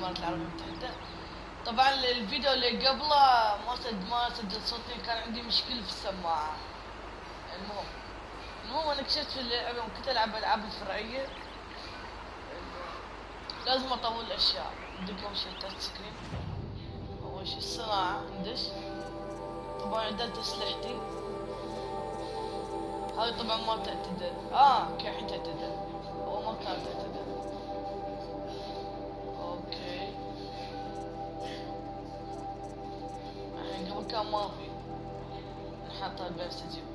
الامارات العربيه المتحده. طبعا الفيديو اللي قبله ما سجل صوتي، كان عندي مشكله في السماعه. المهم انا اكتشفت في اللعبه وكنت العب العاب الفرعيه لازم اطول الاشياء. ندق اول شيء التاتش سكرين، اول شيء الصناعه ندش. طبعا عدلت اسلحتي، هذه طبعا ما تعتدل. اوكي الحين تعتدل، اول ما كانت تعتدل. اوكي الحين قبل كان ما في، نحطها بنستجيب.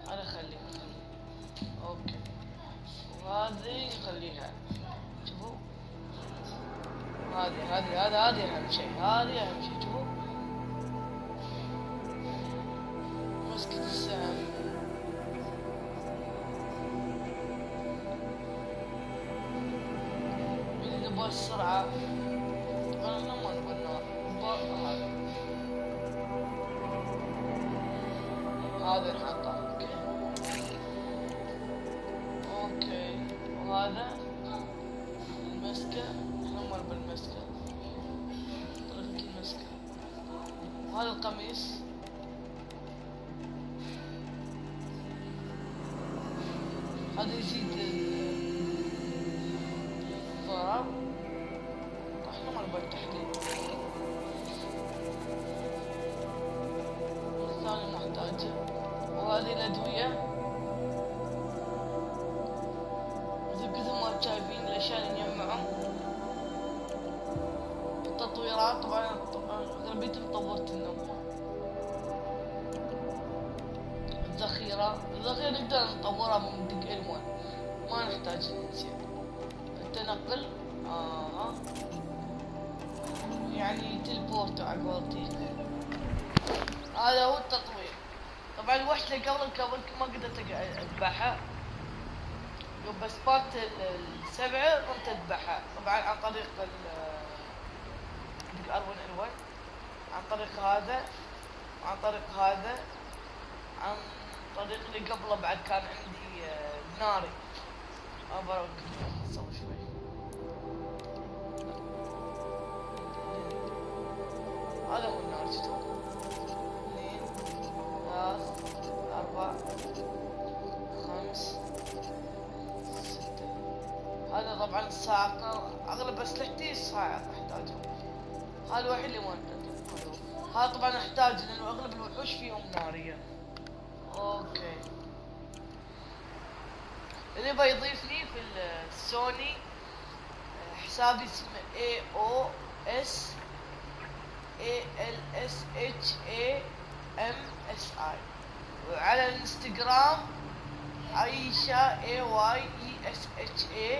هذا خليه. اوكي وهذه نخليها. شوفوا هذه اهم شيء، هذه اهم شيء. شوفوا مسكت السهم. اللي نبغى السرعة، طبعا احنا ما نبغى النار، نبغى هذا نحطه. اوكي وهذا المسكة، احنا ما نبغى المسكة، طريقة المسكة. وهذا القميص، هذا يزيد الضرر، احنا ما نبغى التحديد. والثاني محتاجه. وهذه الأدوية، مثل ما شايفين الأشياء اللي نجمعهم. التطويرات طبعا أغلبيتهم طورت النوم. الذخيرة نقدر نطورها من دق ال1، ما نحتاج نسير. التنقل يعني تلبورت على قولتي. هذا هو التطوير. طبعا الوحش اللي قبل ما قدرت اذبحها، بس بارت السبعة قمت اذبحها طبعا عن طريق ال1 عن طريق هذا، عن طريق هذا، عن طريق اللي قبله بعد كان عندي ناري. ابغى اسوي شوي. هذا هو النار. شفتوا 2 3 4 5 6. هذا طبعا الصاعقة، اغلب اسلحتي الصاعقة احتاجهم. هذا الوحيد اللي ما نحتاجه. هذا طبعا احتاج لانه اغلب الوحوش فيهم نارية. اوكي اللي بيضيفني في السوني حسابي اسمه AOSALSHAMSI، وعلى الانستغرام aisha AYESHA_O_ALSHAMSI.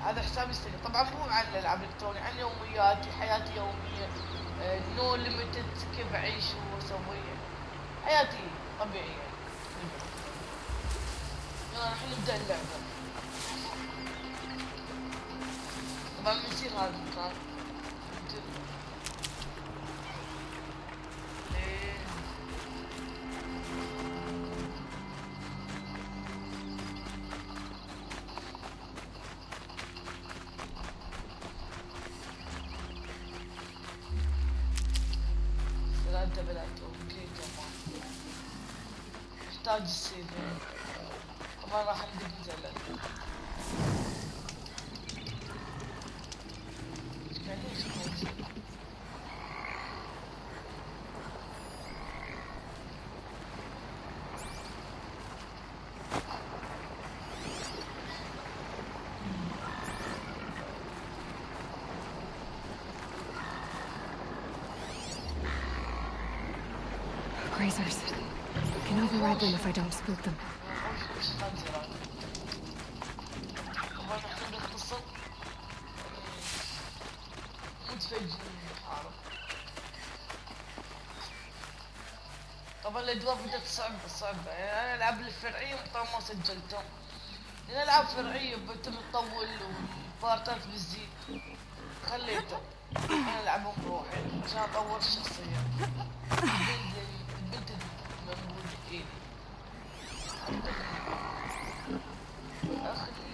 هذا حسابي انستغرام. طبعا مو عن الالعاب الالكترونيه، عن يومياتي، حياتي يوميه، نو ليميتد، كيف اعيش واسوي حياتي طبيعيه. يلا الحين نبدا اللعبه. طبعا بنصير هذا المكان بدأت. اوكي تمام. نحتاج السيف، طبعا راح ندق نزلل. Grazers. I can override them if I don't spook them. طبعا الادوار بدأت صعبة يعني. انا الالعاب الفرعية طبعا ما سجلتهم، لان الالعاب فرعية بتم تطول والبارتات بتزيد، خليته انا العبهم بروحي عشان اطور الشخصية. البنت المنبوذ ايدي اخلي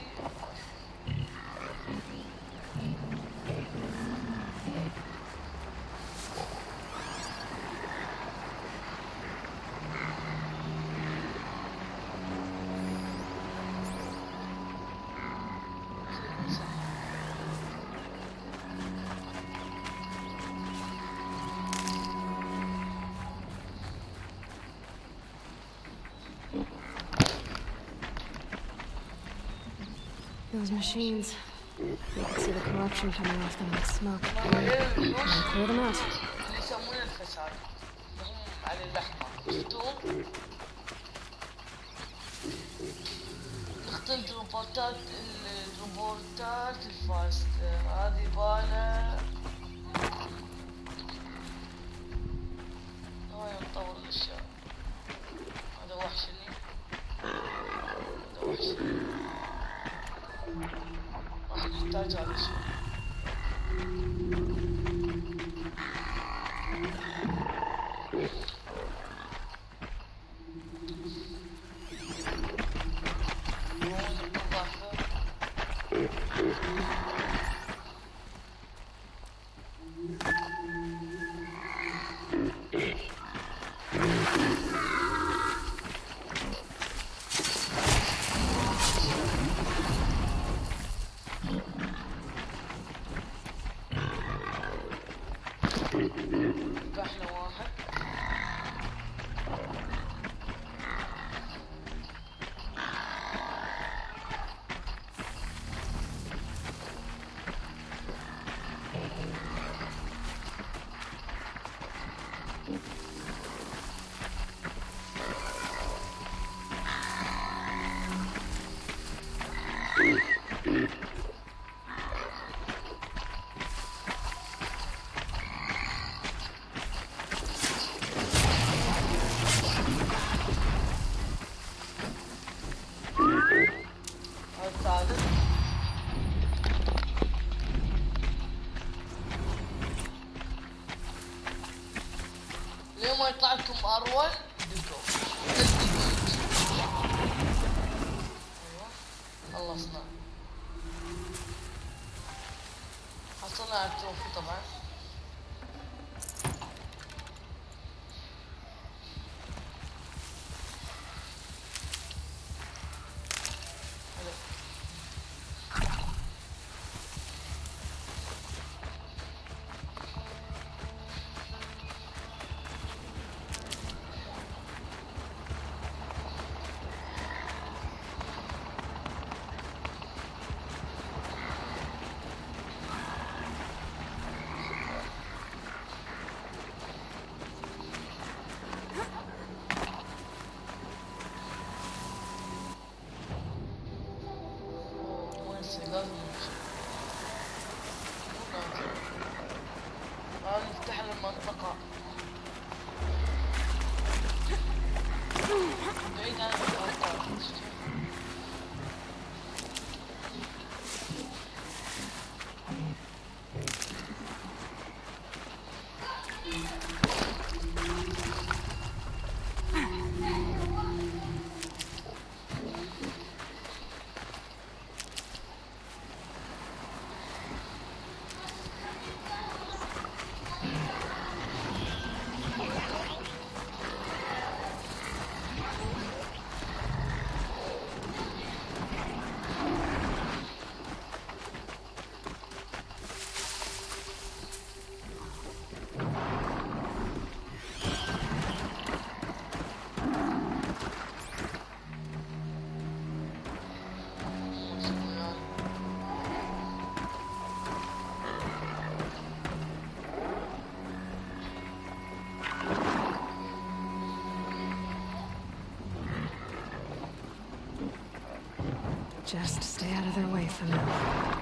Those machines. You can see the corruption coming off them like smoke. I'll clear them out. اللي يسمونه الفساد هم على اللحمة شفتوهم؟ نختلط الروبوتات الفاست هذه باله هاي نطور الاشياء. هذا وحشني هذا وحشني راح نحتاج هذا الشيء. ذبحنا واحد الثالث ليه ما يطلع لكم اروع دقوا ايوه خلصنا حصلنا على التروفي طبعا. لازم نفتح المنطقة بعيد عن الأوقات. Just stay out of their way for now.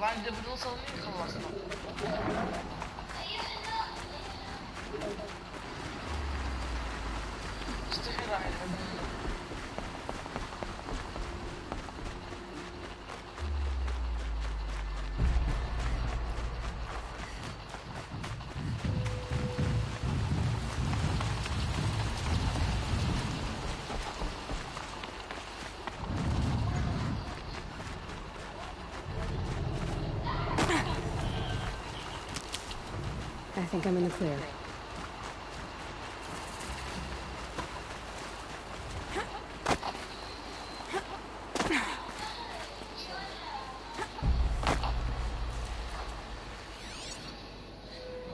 طبعا اذا بنوصل هني خلصنا. مستحيل راح يلحقونا. I think I'm in the clear.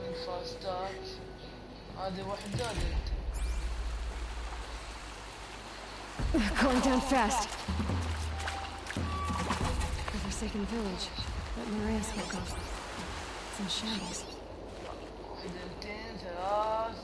من فاستات هذه وحدة. Going down fast. The forsaken village that Maria spoke of. It's in shambles. واحد اثنين ثلاث.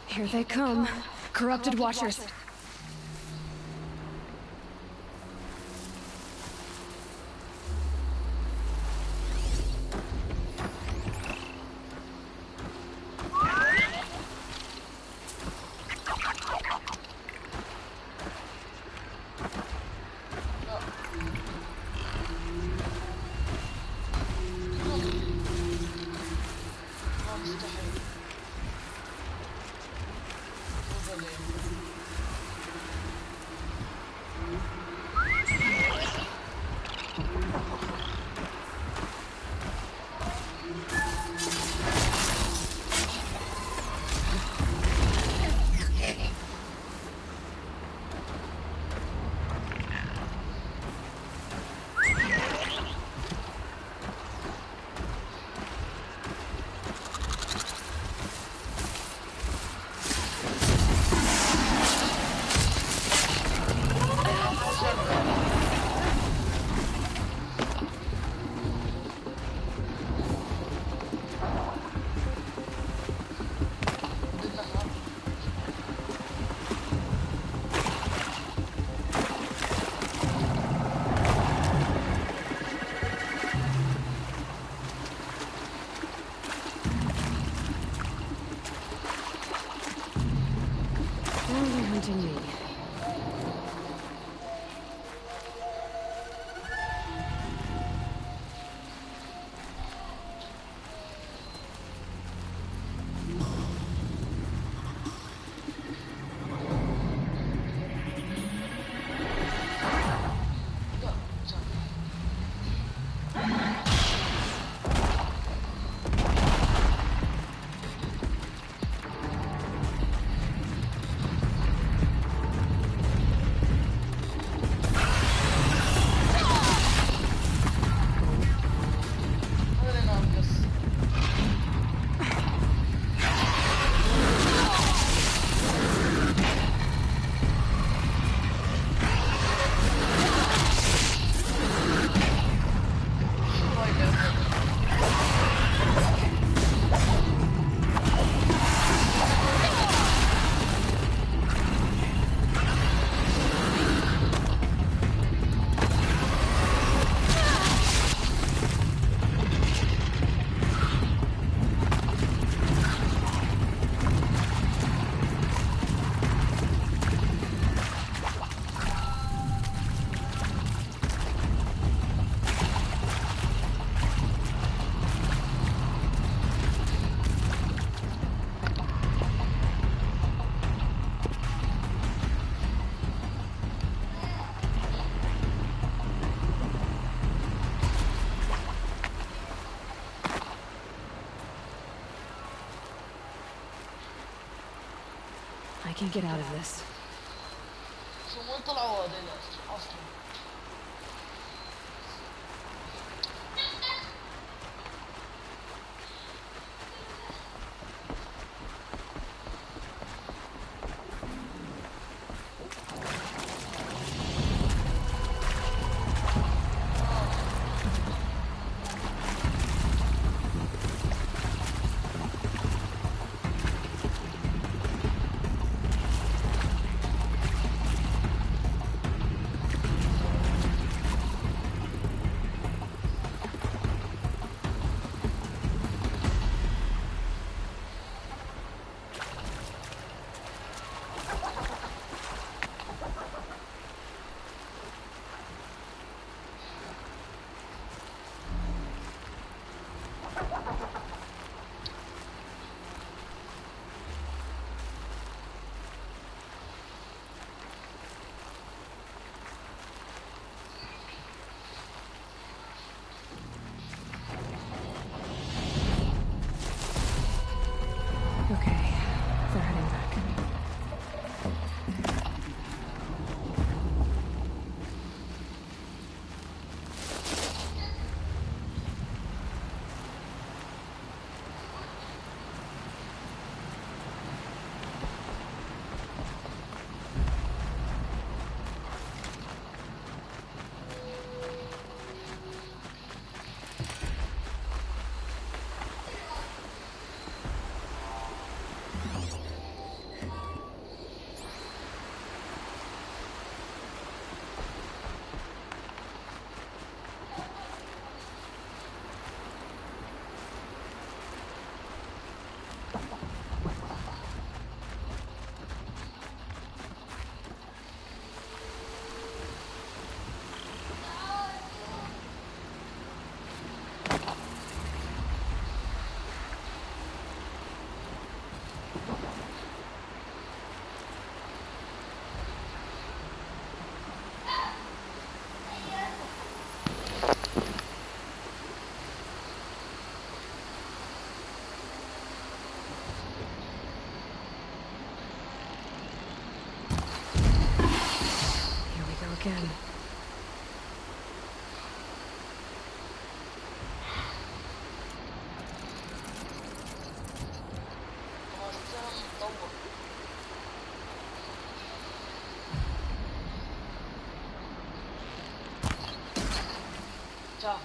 Here they come. Corrupted watchers. مستحيل. can't get out of this. شو وين طلعوا هذول اصلا؟ Okay, they're heading back. Here we go again. Ciao.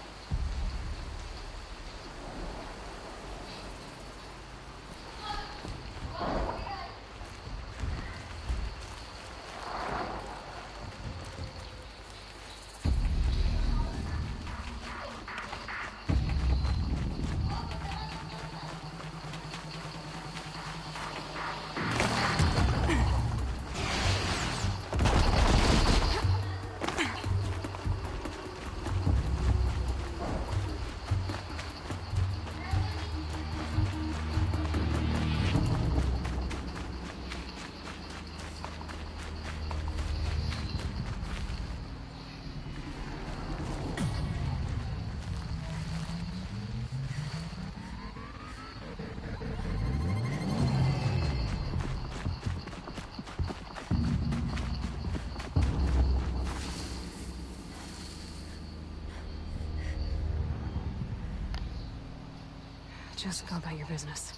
Just go about your business.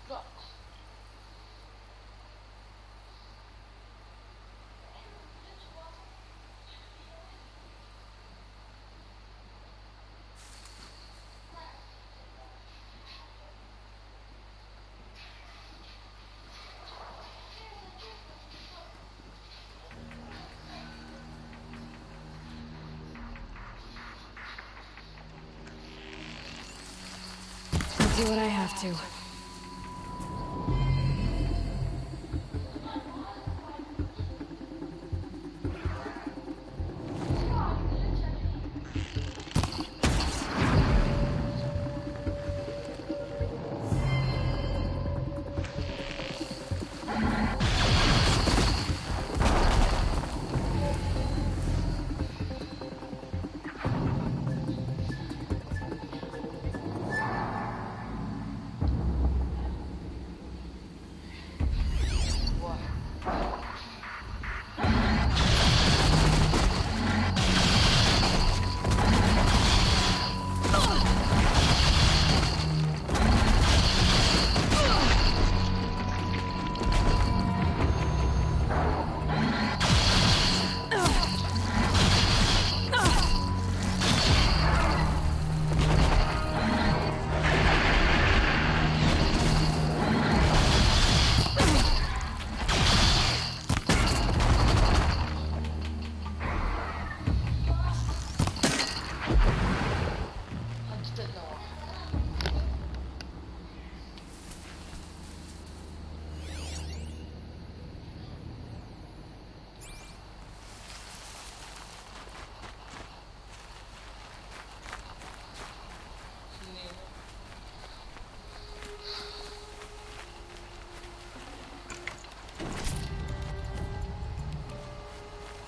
لا. I'll do what I have to.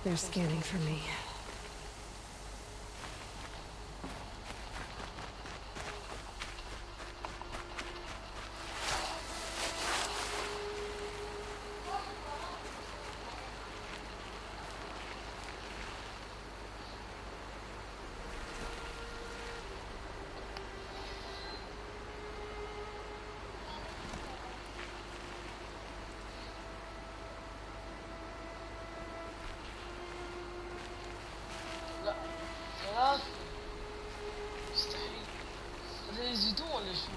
they're scanning for me. لا ثلاث مستحيل. هذا يزيدون ولا شو؟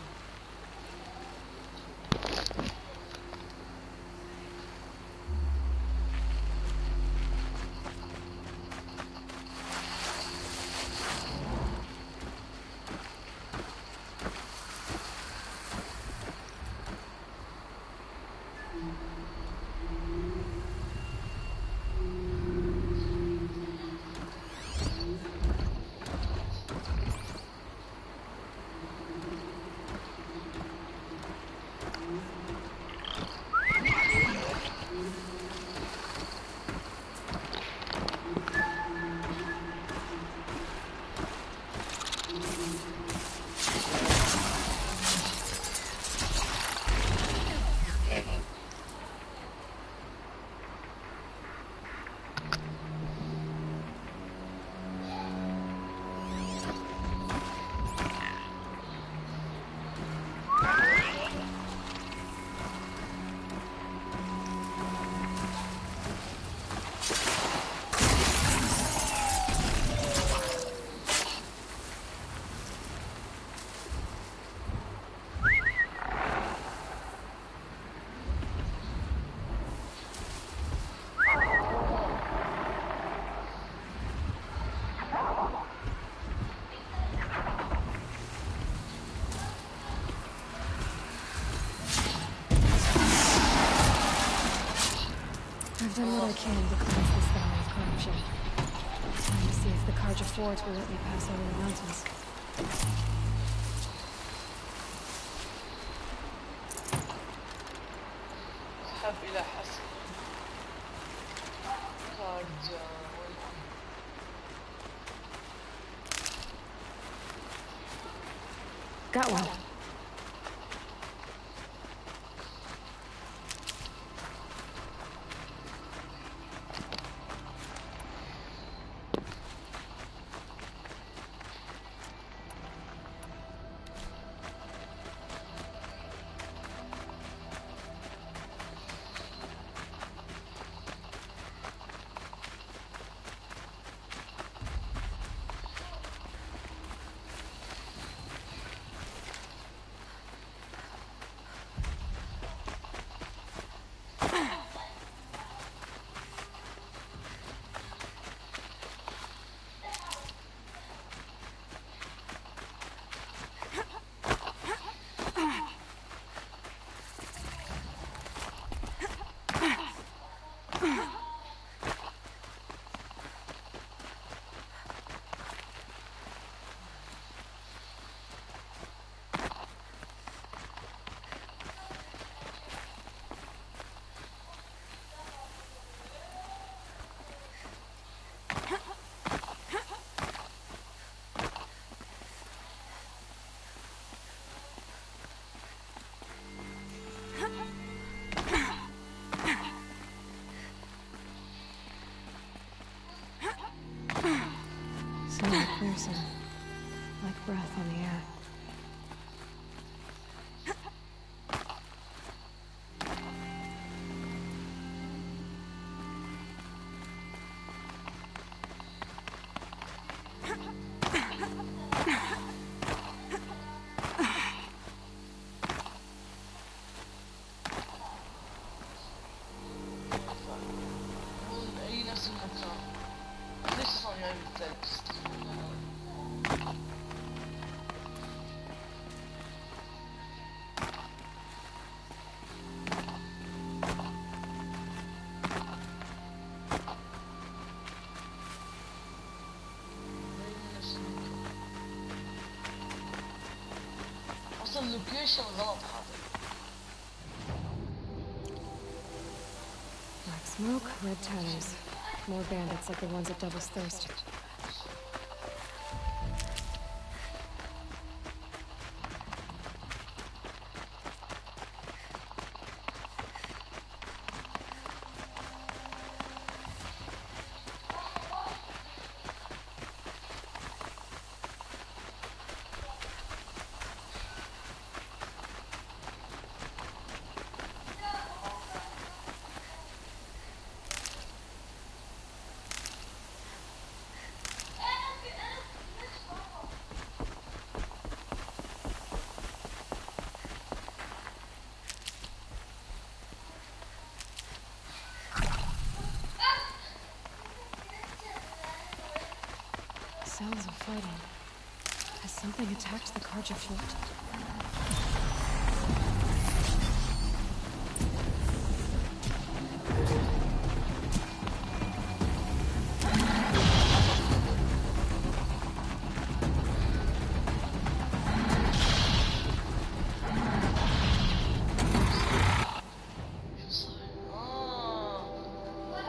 I've done what I can to cleanse this valley of corruption. Time to see if the Carja Fort will let me pass over the mountains. اذهب إلى حسن كارجا. Got one. Smell clearsome, like breath on the air. أي نفس المكان. ليش صار يعني بالثلج؟ أصلا اللوكيشن غلط هذا. Black smoke, red tatters. More bandits like the ones at Devil's Thirst. Sounds of fighting. Has something attacked the Karja fort?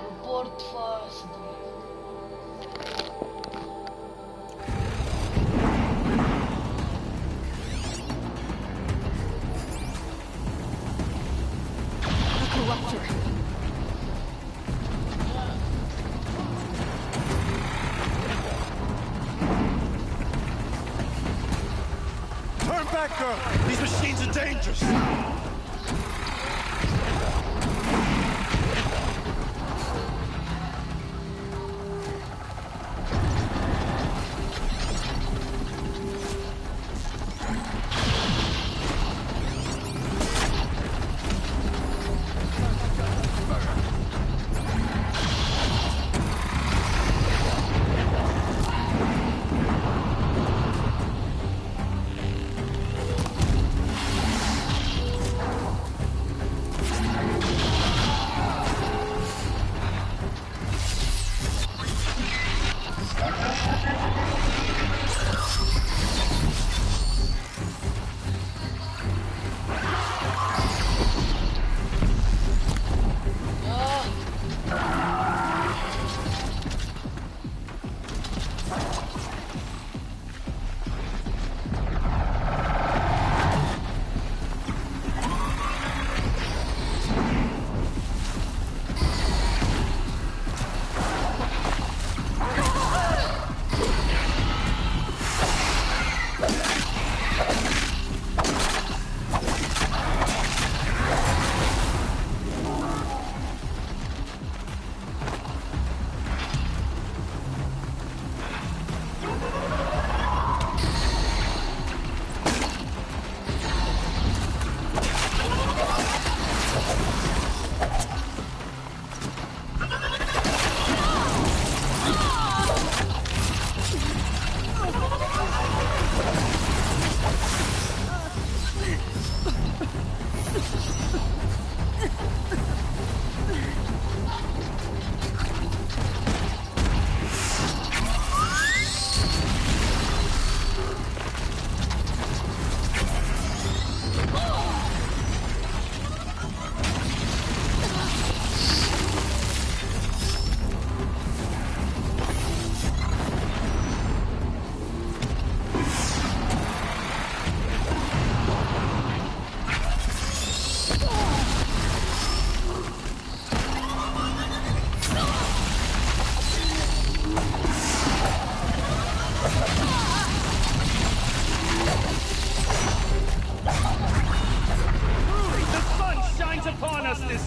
Report first. Turn back, girl! These machines are dangerous!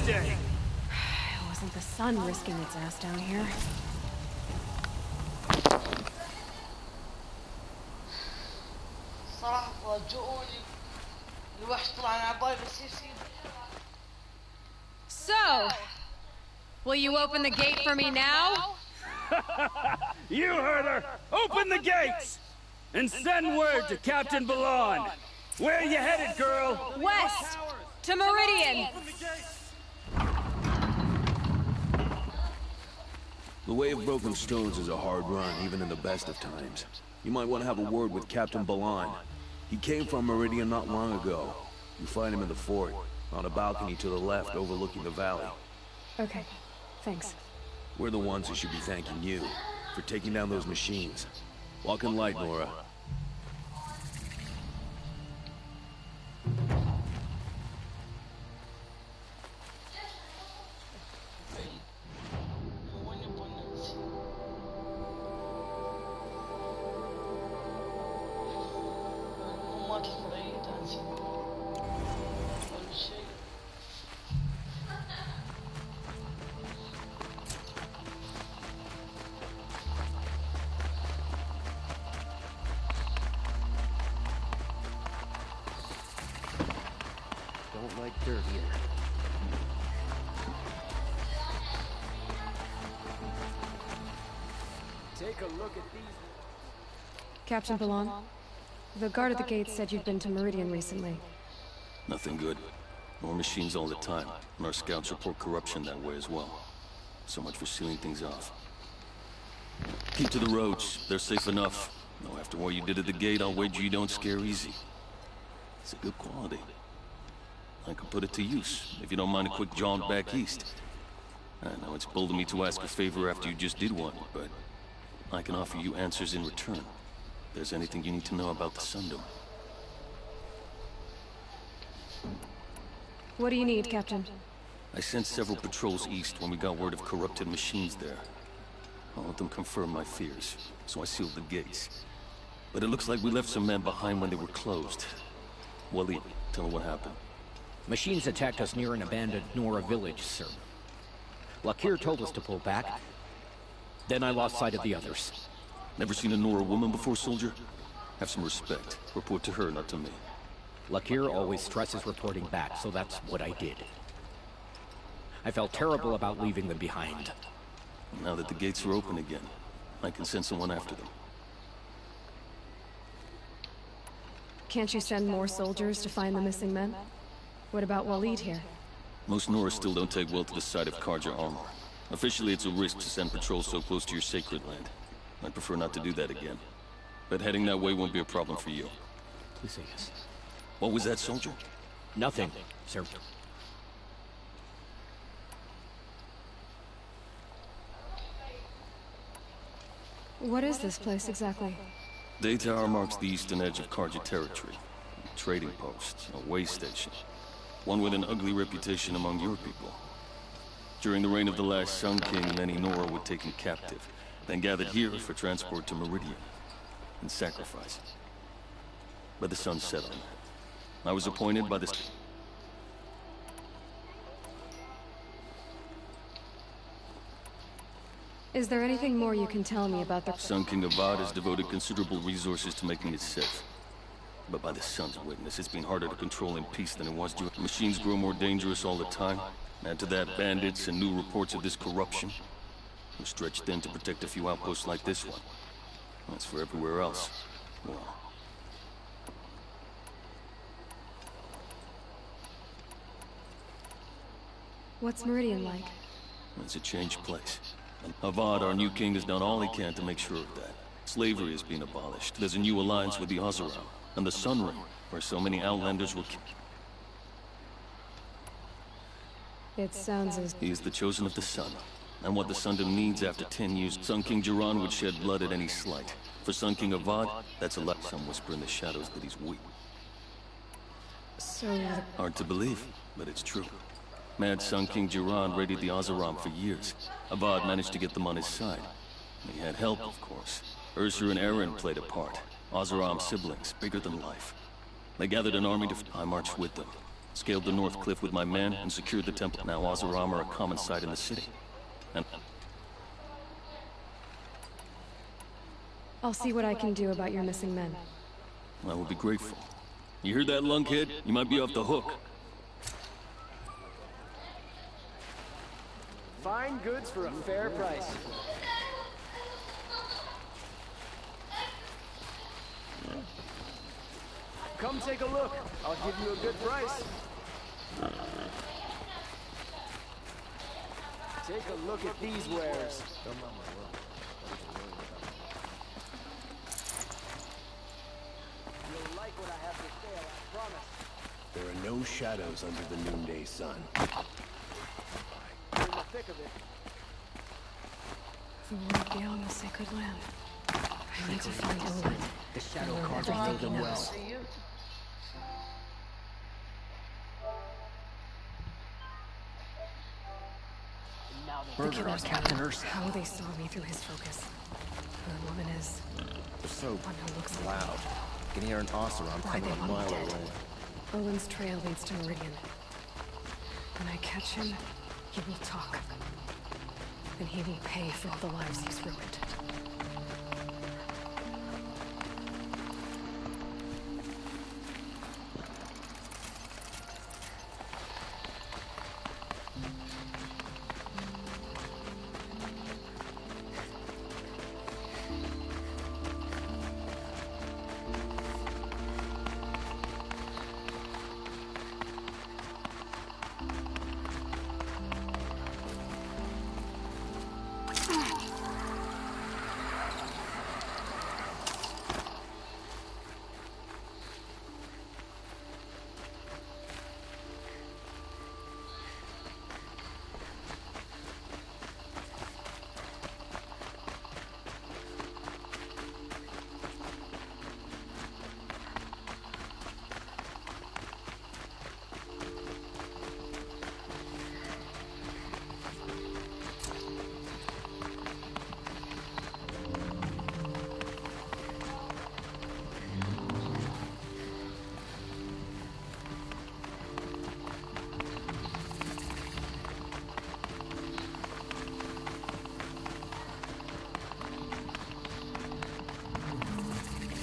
It wasn't the sun risking its ass down here. صراحة فاجئوني. الوحش طلع على عبالي بس يصير. So, will you open the gate for me now? You heard her! Open the gates! And send word to Captain Balan! Where are you headed, girl? West! To Meridian! The way of broken stones is a hard run, even in the best of times. You might want to have a word with Captain Balan. He came from Meridian not long ago. You find him in the fort, on a balcony to the left overlooking the valley. Okay, thanks. We're the ones who should be thanking you for taking down those machines. Walk in light, Nora. Don't like dirt here. Take a look at these. Captain Ballon, the guard at the gate said you'd been to Meridian recently. Nothing good. More machines all the time, and our scouts report corruption that way as well. So much for sealing things off. Keep to the roads. They're safe enough. Though after what you did at the gate, I'll wager you don't scare easy. It's a good quality. I could put it to use, if you don't mind a quick jaunt back east. I know it's bold of me to ask a favor after you just did one, but I can offer you answers in return. If there's anything you need to know about the Sundom. What do you need, Captain? I sent several patrols east when we got word of corrupted machines there. All of them confirmed my fears, so I sealed the gates. But it looks like we left some men behind when they were closed. Wally, tell me what happened. Machines attacked us near an abandoned Nora village, sir. Lakir told us to pull back. Then I lost sight of the others. Never seen a Nora woman before, soldier? Have some respect. Report to her, not to me. Lakir always stresses reporting back, so that's what I did. I felt terrible about leaving them behind. Now that the gates are open again, I can send someone after them. Can't you send more soldiers to find the missing men? What about Waleed here? Most Noras still don't take well to the sight of Carja armor. Officially, it's a risk to send patrols so close to your sacred land. I'd prefer not to do that again. But heading that way won't be a problem for you. Please say yes. What was that, soldier? Nothing, sir. What is this place exactly? Day Tower marks the eastern edge of Carja territory. A trading post, a way station. One with an ugly reputation among your people. During the reign of the last Sun King, many Nora were taken captive, then gathered here for transport to Meridian, and sacrifice. But the sun set on that. I was appointed by the... Is there anything more you can tell me about the... Sun King Avad has devoted considerable resources to making it safe. But by the sun's witness, it's been harder to control in peace than it was during... Machines grow more dangerous all the time. Add to that bandits and new reports of this corruption. We're stretched thin to protect a few outposts like this one. That's for everywhere else. Well... What's Meridian like? It's a changed place. And Avad, our new king, has done all he can to make sure of that. Slavery has been abolished. There's a new alliance with the Oseram, and the Sun Ring, where so many Outlanders were killed. It sounds as... He is the chosen of the Sun. And what the Sundom needs after 10 years, Sun King Jiran would shed blood at any slight. For Sun King Avad, that's a lot. Some whisper in the shadows that he's weak. So... Hard to believe, but it's true. Mad Sun King Jiran raided the Oseram for years. Avad managed to get them on his side. He had help, of course. Ursur and Eren played a part. Oseram siblings, bigger than life. They gathered an army to... I marched with them. Scaled the North Cliff with my men and secured the temple. Now Oseram are a common sight in the city. And... I'll see what I can do about your missing men. I will be grateful. You heard that, lunkhead? You might be off the hook. Fine goods for a fair price. Come take a look. I'll give you a good price. Take a look at these wares. You'll like what I have to say, I promise. There are no shadows under the noonday sun. You're in the thick of it. The word beyond the sacred land. I need to find Olin. The Shadow Learn Carja everything know he them well. knows. See you. The Murder on killer's Captain plan. Ursa. How they saw me through his focus. The woman is They're so one who looks like loud. You can hear an Oseram Why coming they a want me mile dead. away. Olin's trail leads to Meridian. When I catch him, he will talk. And he will pay for all the lives he's ruined.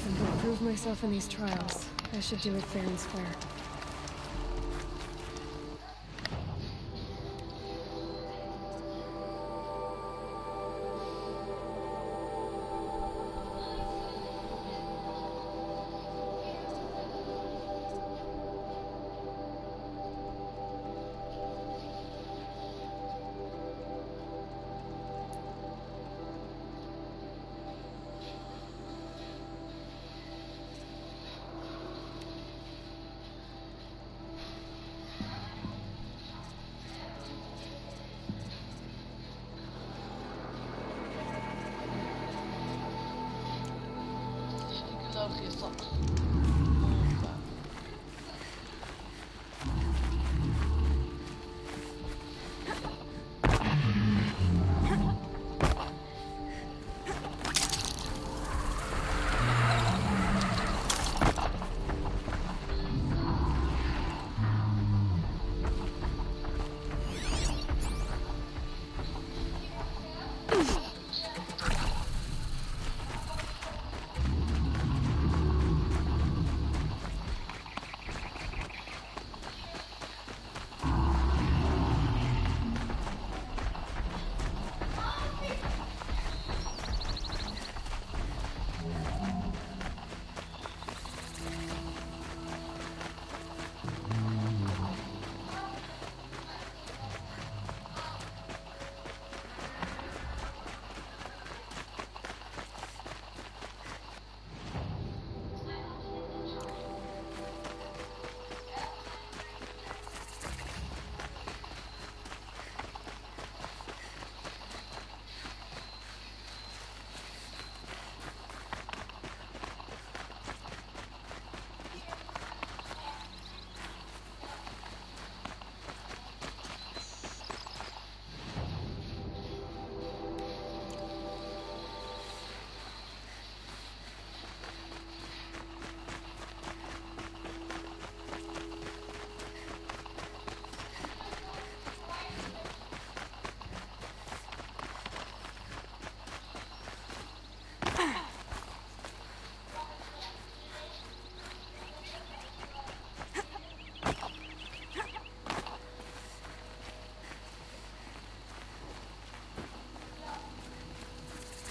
I'm gonna prove myself in these trials. I should do it fair and square. كلها رخيصة.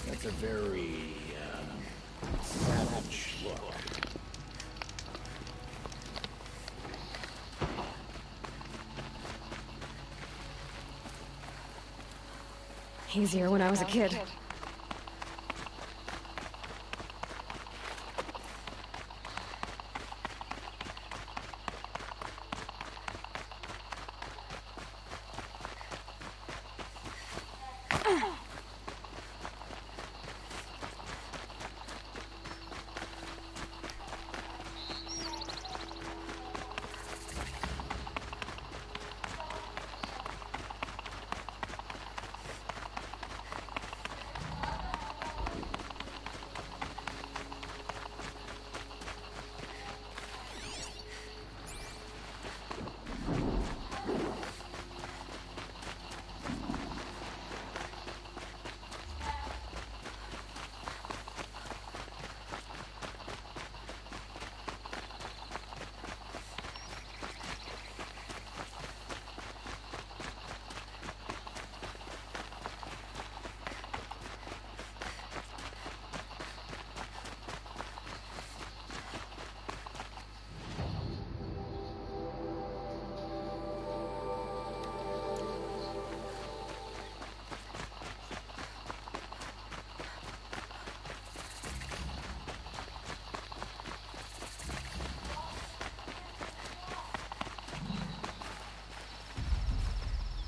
That's a very, savage look. Easier when I was a kid.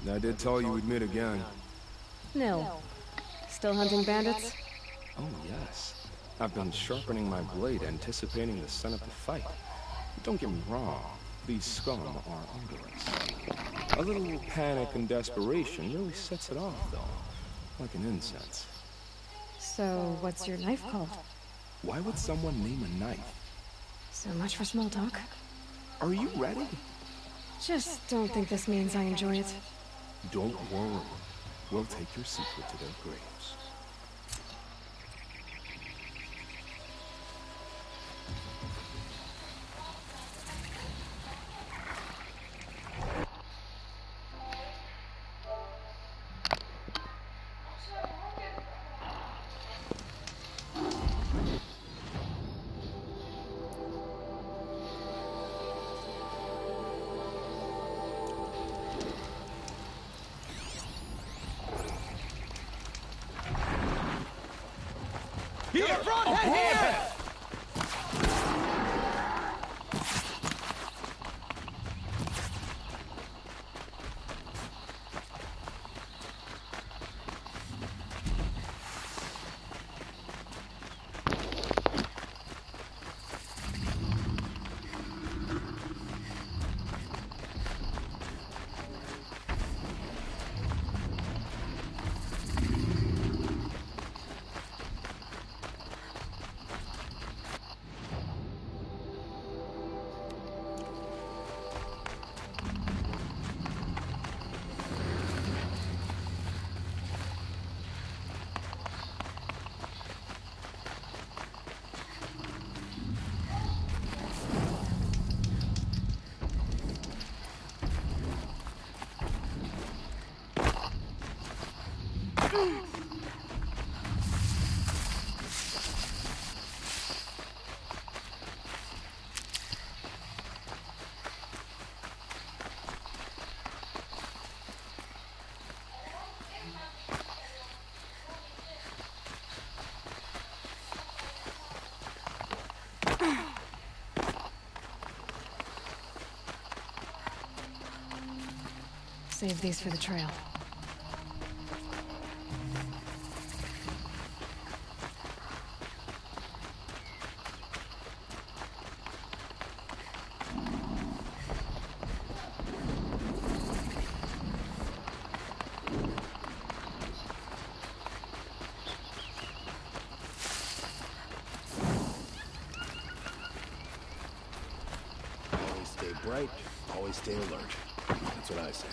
I did tell you we'd meet again. Nil. Still hunting bandits? Oh, yes. I've been sharpening my blade, anticipating the sun of the fight. Don't get me wrong, these scum are odorous. A little panic and desperation really sets it off, though. Like an incense. So, what's your knife called? Why would someone name a knife? So much for small talk. Are you ready? Just don't think this means I enjoy it. Don't worry. We'll take your secret to their graves. Here! Front! Here! Save these for the trail. Always stay bright, always stay alert. That's what I say.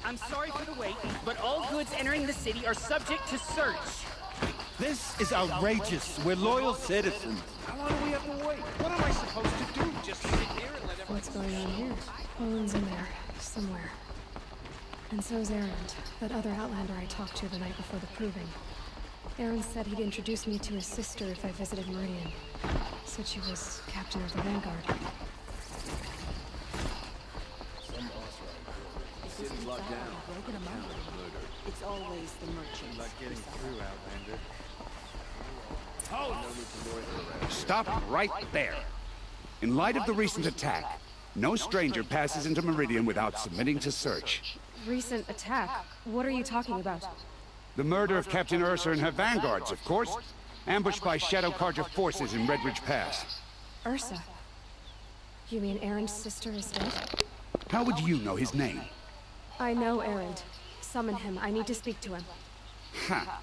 I'm sorry for the wait, but all goods entering the city are subject to search. This is outrageous. We're loyal citizens. How long do we have to wait? What am I supposed to do? Just sit here and let everyone... What's going on here? Owen's in there, somewhere. And so's Erend, that other Outlander I talked to the night before the proving. Erend said he'd introduce me to his sister if I visited Meridian. Said she was captain of the Vanguard. City's locked down. It's always the merchants. Like getting through, Outlander. Stop right there. In light of the recent attack, no stranger passes into Meridian without submitting to search. Recent attack? What are you talking about? The murder of Captain Ursa and her vanguards, of course. Ambushed by Shadow Carja forces in Redridge Pass. Ursa? You mean Erend's sister is dead? How would you know his name? I know Erend. Summon him. I need to speak to him. Ha!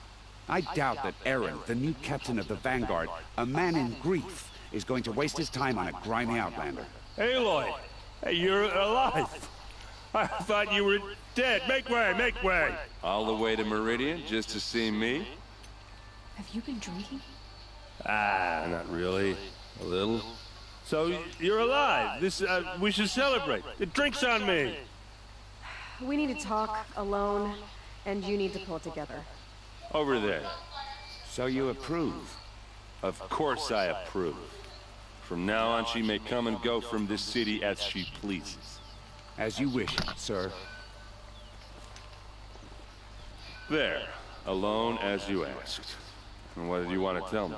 I doubt that Aaron, the new captain of the Vanguard, a man in grief, is going to waste his time on a grimy outlander. Aloy! Hey, you're alive! I thought you were dead. Make way, make way! All the way to Meridian just to see me? Have you been drinking? Ah, not really. A little. So, you're alive. We should celebrate. The drink's on me. We need to talk, alone, and you need to pull it together. Over there. So you approve? Of course I approve. From now on, she may come and go from this city as she pleases. As you wish, sir. There. Alone as you asked. And what did you want to tell me?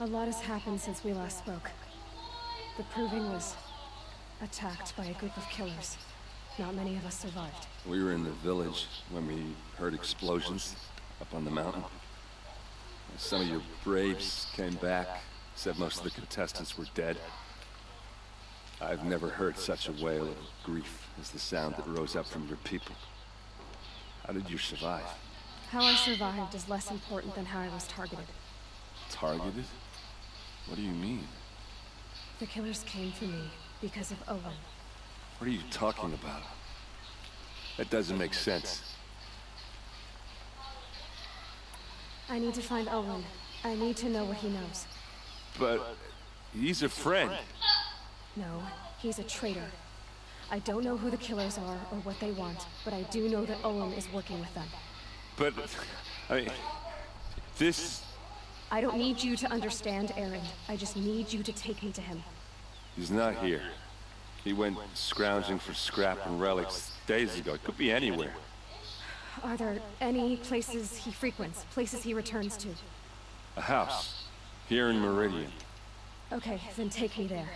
A lot has happened since we last spoke. The Proving was attacked by a group of killers. Not many of us survived. We were in the village when we heard explosions up on the mountain. Some of your braves came back, said most of the contestants were dead. I've never heard such a wail of grief as the sound that rose up from your people. How did you survive? How I survived is less important than how I was targeted. Targeted? What do you mean? The killers came for me because of Owen. What are you talking about? That doesn't make sense. I need to find Owen. I need to know what he knows. But he's a friend. No, he's a traitor. I don't know who the killers are or what they want, but I do know that Owen is working with them. But, I mean, this... I don't need you to understand, Aaron. I just need you to take me to him. He's not here. He went scrounging for scrap and relics days ago. It could be anywhere. Are there any places he frequents, places he returns to? A house. Here in Meridian. Okay, then take me there.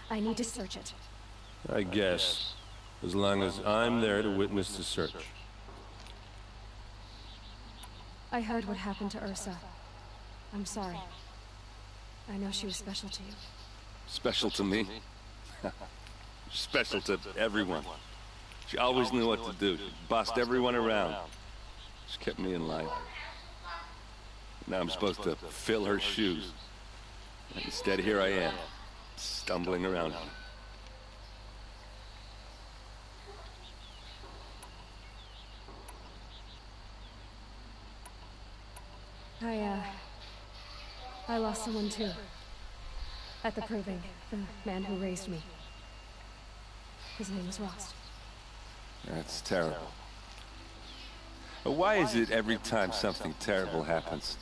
I need to search it. I guess. As long as I'm there to witness the search. I heard what happened to Ursa. I'm sorry. I know she was special to you. Special to me? Special to everyone. She always knew what to do. She bossed everyone around. She kept me in line. Now I'm supposed to fill her shoes. Instead, here I am, stumbling around. I lost someone too. At the Proving, the man who raised me. His name was Rost. That's terrible. But why is it every time something terrible happens,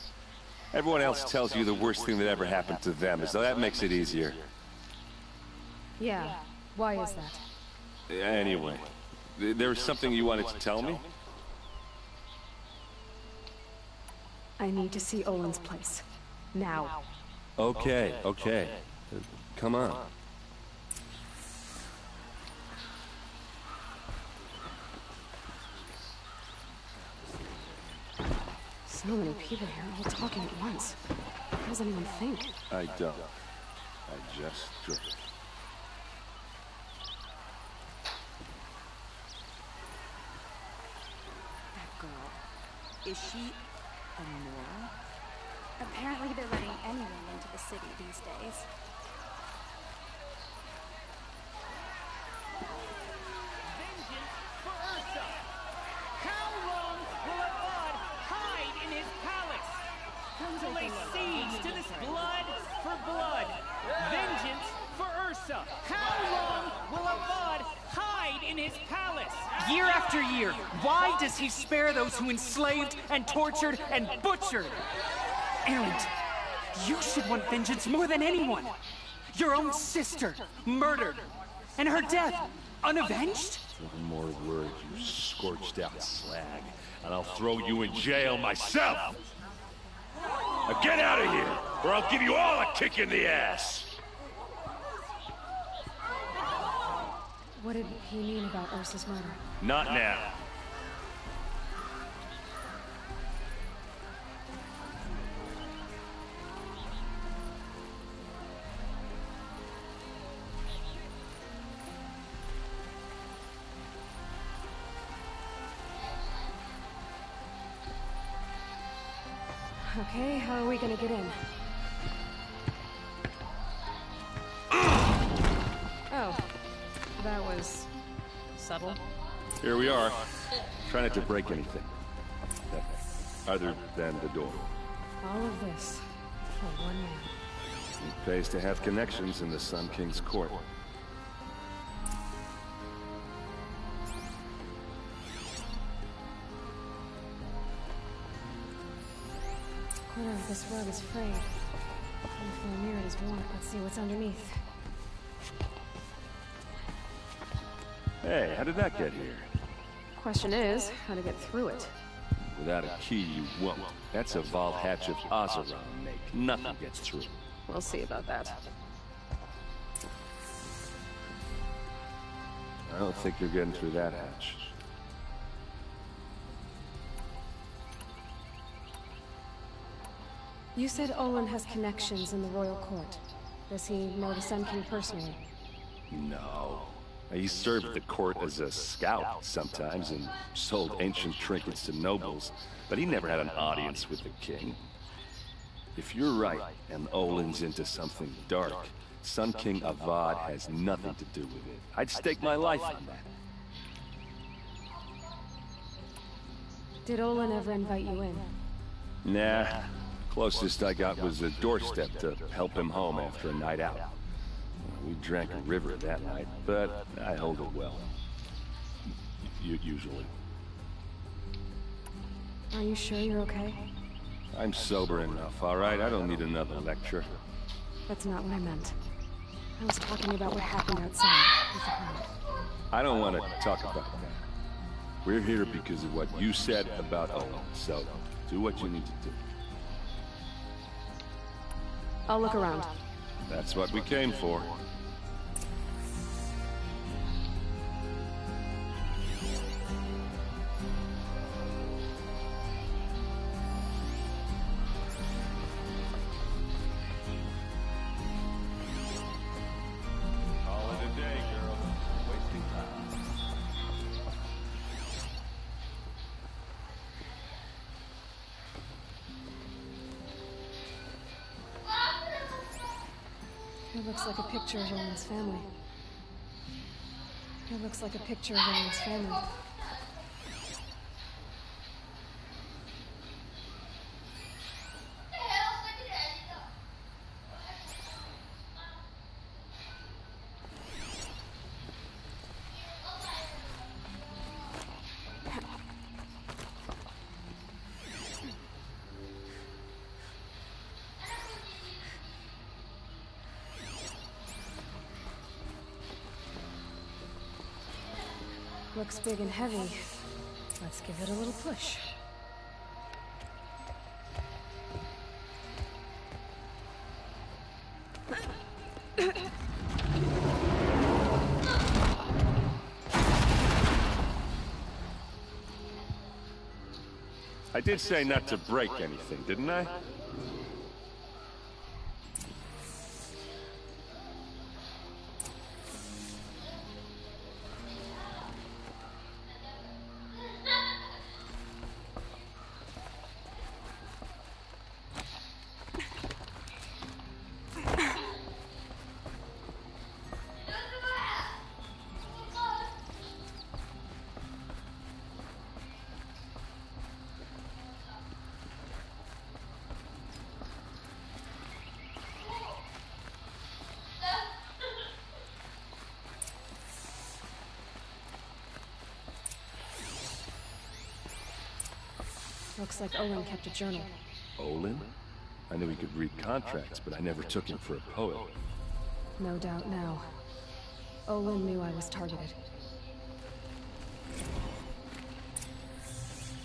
everyone else tells you the worst thing that ever happened to them, as though that makes it easier? Yeah, why is that? Anyway, there was something you wanted to tell me? I need to see Owen's place. Now. Okay, okay. Come on. So many people here, all talking at once. What does anyone think? I don't. I just drink. That girl. Is she a moron? Apparently they're letting anyone into the city these days. Vengeance for Ursa! How long will Avad hide in his palace? To lay siege to this blood for blood. Vengeance for Ursa! How long will Avad hide in his palace? Year after year, why does he spare those who enslaved and tortured and butchered? Erend, you should want vengeance more than anyone. Your own sister, murdered, and her death, unavenged? One more word, you scorched out slag, and I'll throw you in jail myself! Now get out of here, or I'll give you all a kick in the ass! What did he mean about Ursa's murder? Not now. Okay, how are we gonna get in? Oh, that was subtle. Here we are. Try not to break anything. Other than the door. All of this for one man. It pays to have connections in the Sun King's court. Corner of this rug is frayed. And the floor near it is worn. Let's see what's underneath. Hey, how did that get here? Question is, how to get through it. Without a key, you won't. That's a vault hatch of Azeron make. Nothing gets through. We'll see about that. I don't think you're getting through that hatch. You said Olin has connections in the royal court. Does he know the Sun King personally? No. He served the court as a scout sometimes and sold ancient trinkets to nobles, but he never had an audience with the king. If you're right, and Olin's into something dark, Sun King Avad has nothing to do with it. I'd stake my life on that. Did Olin ever invite you in? Nah. Closest I got was a doorstep to help him home after a night out. We drank a river that night, but I hold it well. Usually. Are you sure you're okay? I'm sober enough, all right? I don't need another lecture. That's not what I meant. I was talking about what happened outside with the crowd. I don't want to talk about that. We're here because of what you said about Olin, so do what you need to do. I'll look around. That's what we came for. It looks like a picture of Olin's family. It looks like a picture of Olin's family. Looks big and heavy. Let's give it a little push. I did say not to break anything, didn't I? Looks like Olin kept a journal. Olin? I knew he could read contracts, but I never took him for a poet. No doubt now. Olin knew I was targeted.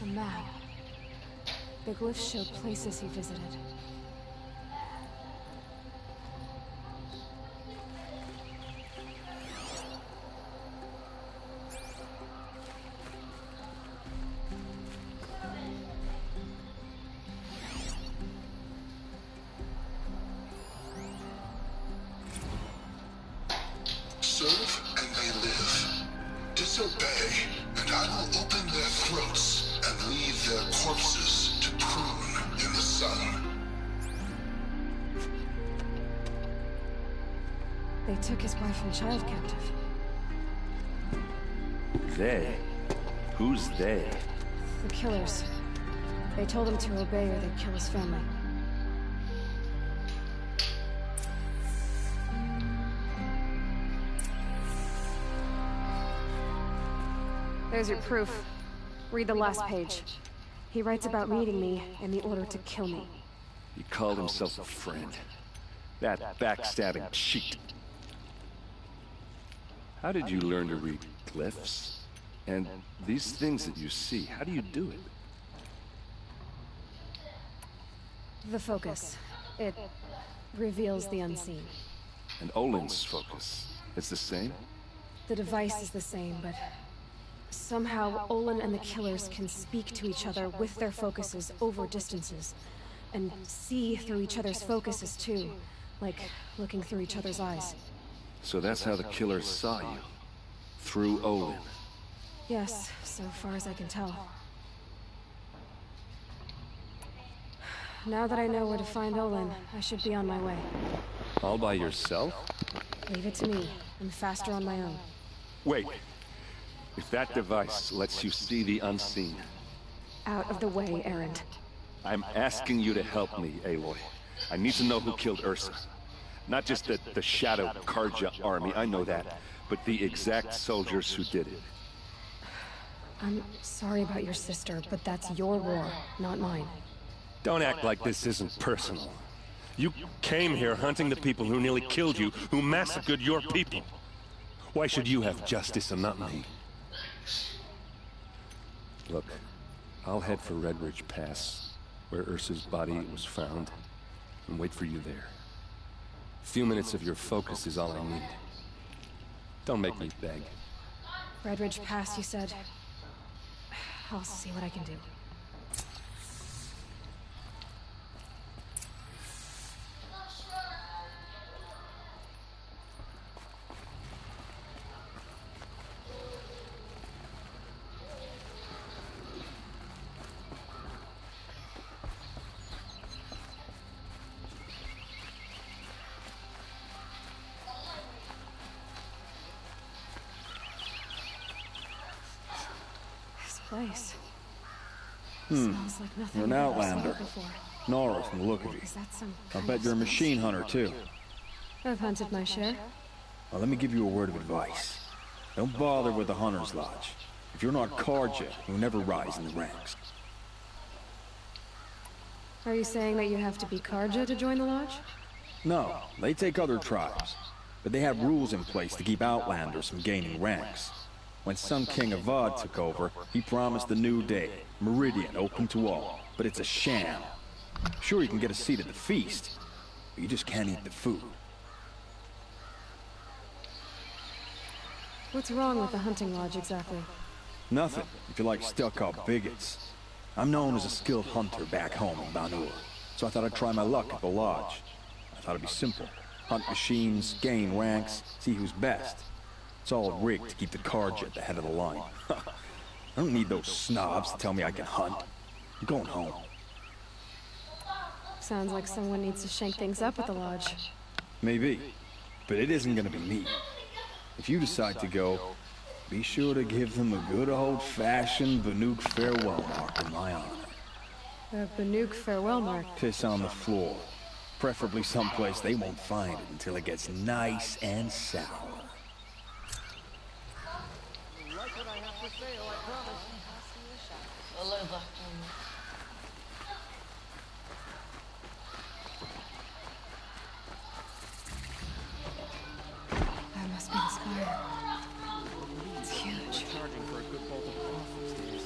A map. The glyphs showed places he visited. Serve and they live. Disobey, and I will open their throats and leave their corpses to prune in the sun. They took his wife and child captive. They? Who's they? The killers. They told him to obey or they'd kill his family. There's your proof. Read the last page. He writes about meeting me in the order to kill me. He called himself a friend. That backstabbing cheat. How did you learn to read glyphs? And these things that you see, how do you do it? The focus. It reveals the unseen. And Olin's focus, it's the same? The device is the same, but somehow Olin and the killers can speak to each other with their focuses over distances. And see through each other's focuses too. Like looking through each other's eyes. So that's how the killers saw you? Through Olin? Yes, so far as I can tell. Now that I know where to find Olin, I should be on my way. All by yourself? Leave it to me. I'm faster on my own. Wait. If that device lets you see the unseen... Out of the way, Erend. I'm asking you to help me, Aloy. I need to know who killed Ursa. Not just the Shadow Karja army, I know that, but the exact soldiers who did it. I'm sorry about your sister, but that's your war, not mine. Don't act like this isn't personal. You came here hunting the people who nearly killed you, who massacred your people. Why should you have justice and not me? Look, I'll head for Red Ridge Pass, where Ursa's body was found, and wait for you there. A few minutes of your focus is all I need. Don't make me beg. Red Ridge Pass, you said? I'll see what I can do. Place. Smells like nothing You're an I've ever smelled outlander. before. Nora from the look of you. Is that some I'll kind bet of you're a special machine hunter, too. I've hunted my share. Well, let me give you a word of advice. Don't bother with the Hunter's Lodge. If you're not Karja, you'll never rise in the ranks. Are you saying that you have to be Karja to join the lodge? No, they take other tribes. But they have rules in place to keep outlanders from gaining ranks. When Sun King Avad took over, he promised a new day, Meridian open to all. But it's a sham. Sure, you can get a seat at the feast, but you just can't eat the food. What's wrong with the hunting lodge exactly? Nothing, if you like stuck-up bigots. I'm known as a skilled hunter back home in Banur, so I thought I'd try my luck at the lodge. I thought it'd be simple. Hunt machines, gain ranks, see who's best. It's all rigged to keep the Karja at the head of the line. I don't need those snobs to tell me I can hunt. I'm going home. Sounds like someone needs to shake things up at the lodge. Maybe, but it isn't gonna be me. If you decide to go, be sure to give them a good old-fashioned Banuk farewell mark in my honor. A Banuk farewell mark. Piss on the floor. Preferably someplace they won't find it until it gets nice and sour. والله يضحكون. That must be the spire. It's huge. Charging for a good bowl of coffee these days.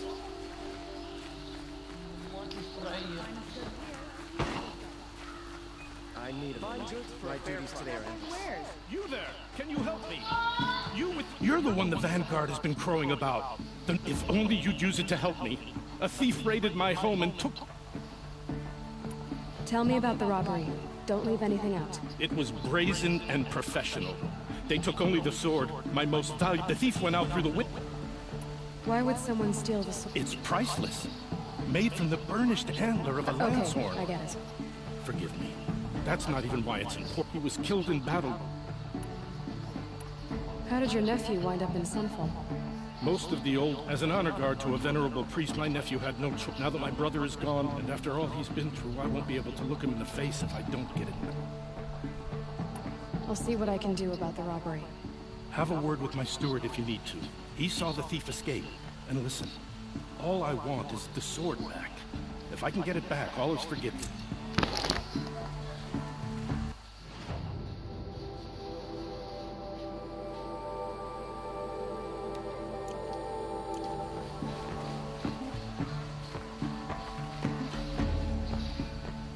I need a moment. My duties today are endless. You there! Can you help me? You're the one the Vanguard has been crowing about. Then if only you'd use it to help me. A thief raided my home and took... Tell me about the robbery. Don't leave anything out. It was brazen and professional. They took only the sword, my most valuable... The thief went out through the window. Why would someone steal the sword? It's priceless. Made from the burnished antler of a lance horn. I get it. Forgive me. That's not even why it's important. He was killed in battle. How did your nephew wind up in Sunfall? Most of the old... As an honor guard to a venerable priest, my nephew had no choice. Now that my brother is gone, and after all he's been through, I won't be able to look him in the face if I don't get it. I'll see what I can do about the robbery. Have a word with my steward if you need to. He saw the thief escape. And listen, all I want is the sword back. If I can get it back, all is forgiven.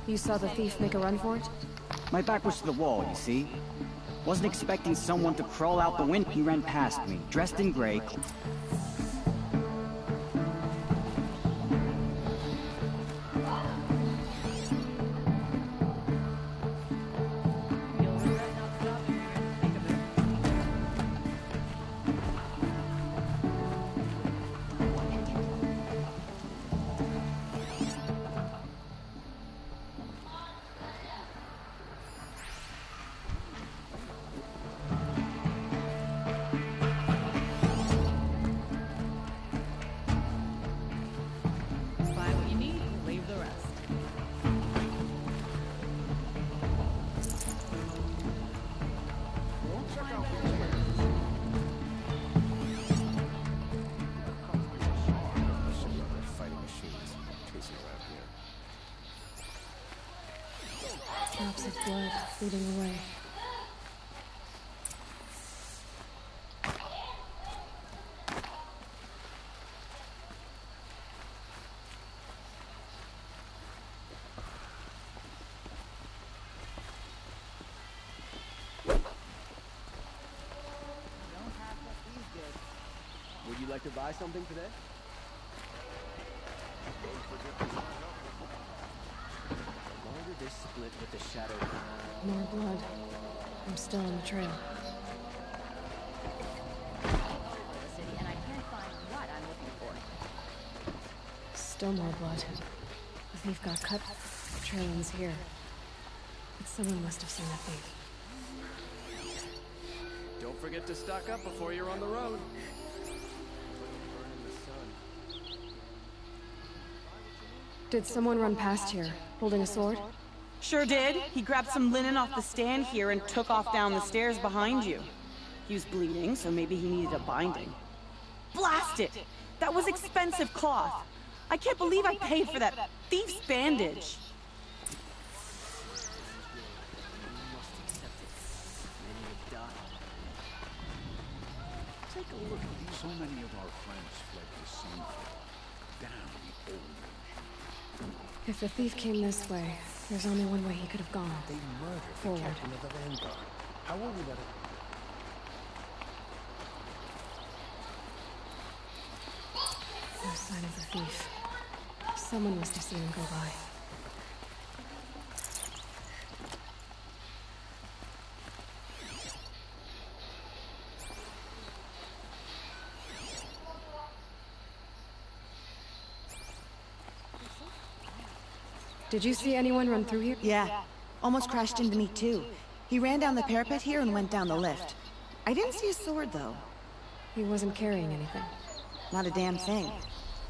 You saw the thief make a run for it? My back was to the wall, you see? Wasn't expecting someone to crawl out the window. He ran past me, dressed in gray. Drops of blood leading away. Would you like to buy something today? The longer this split with the shadow... More blood. I'm still on the trail. And I can't find what I'm looking for. Still more blood. The thief got cut. The trail ends here. But someone must have seen the thief. Don't forget to stock up before you're on the road. Did someone run past here, holding a sword? Sure did. He grabbed some linen off the stand here and took off down the stairs behind you. He was bleeding, so maybe he needed a binding. Blast it! That was expensive cloth. I can't believe I paid for that thief's bandage. Take a look. So many of our friends fled to Sunfall. Down the old. If the thief came this way, there's only one way he could have gone. They murdered forward. the captain of the Vanguard. How will we let it... No sign of the thief. Someone must have seen him go by. Did you see anyone run through here? Yeah. Almost crashed into me, too. He ran down the parapet here and went down the lift. I didn't see a sword, though. He wasn't carrying anything. Not a damn thing.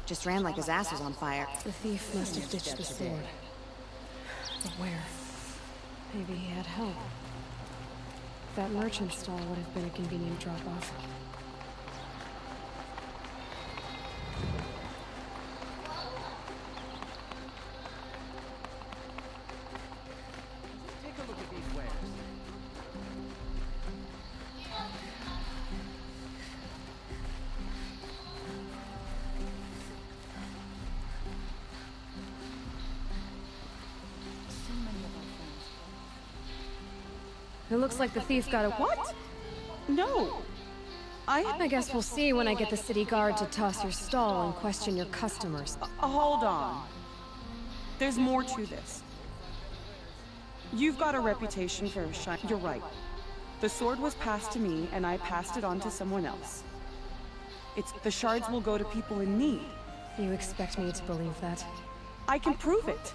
Just ran like his ass was on fire. The thief must have ditched the sword. But where? Maybe he had help. That merchant stall would have been a convenient drop-off. Take a look at these wares. It looks like the thief got a... What? No. I guess we'll see when I get the city guard to toss your stall and question your customers. Hold on. There's more to this. You've got a reputation for shine. You're right. The sword was passed to me, and I passed it on to someone else. The shards will go to people in need. You expect me to believe that? I can prove it.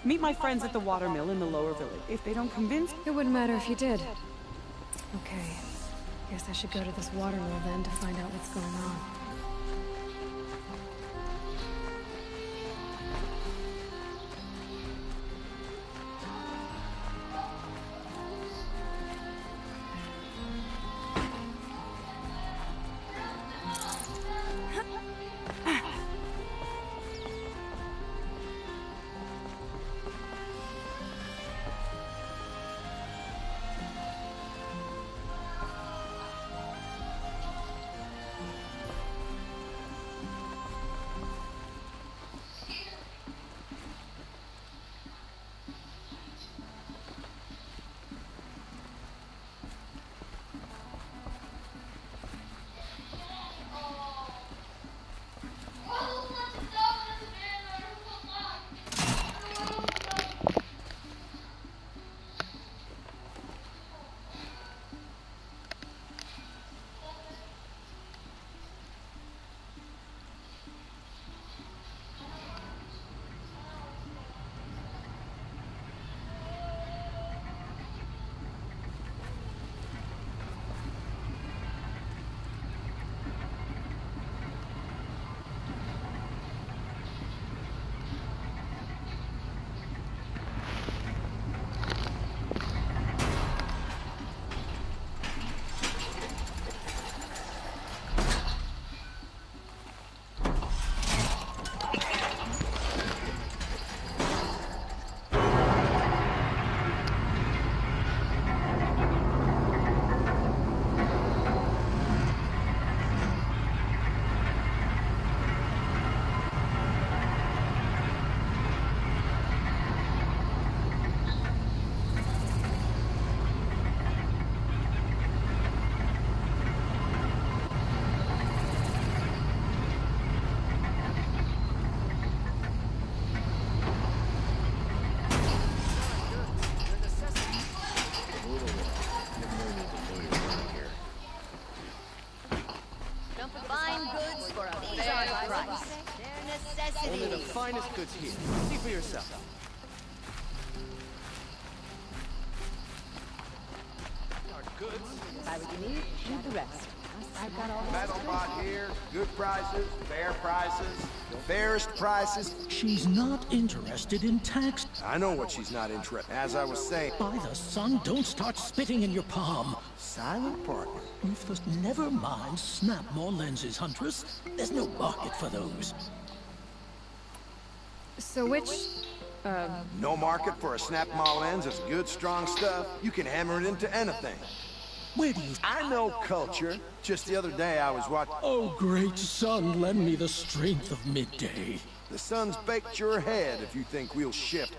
Meet my friends at the watermill in the lower village. If they don't convince... It wouldn't matter if you did. Okay. Guess I should go to this watermill then to find out what's going on. Only the finest goods here. See for yourself. Our goods. Buy what you need, shoot the rest. I've got all the Metal bot here, good prices, fair prices, fairest prices. She's not interested in tax. I know what she's not interested. As I was saying. By the sun, don't start spitting in your palm. Silent partner. You first never mind snap more lenses, Huntress. There's no market for those. So which, No market for a snap mall lens. It's good, strong stuff. You can hammer it into anything. Where do you... I know culture. Just the other day I was watching... Oh, great sun, lend me the strength of midday. The sun's baked your head if you think we'll shift.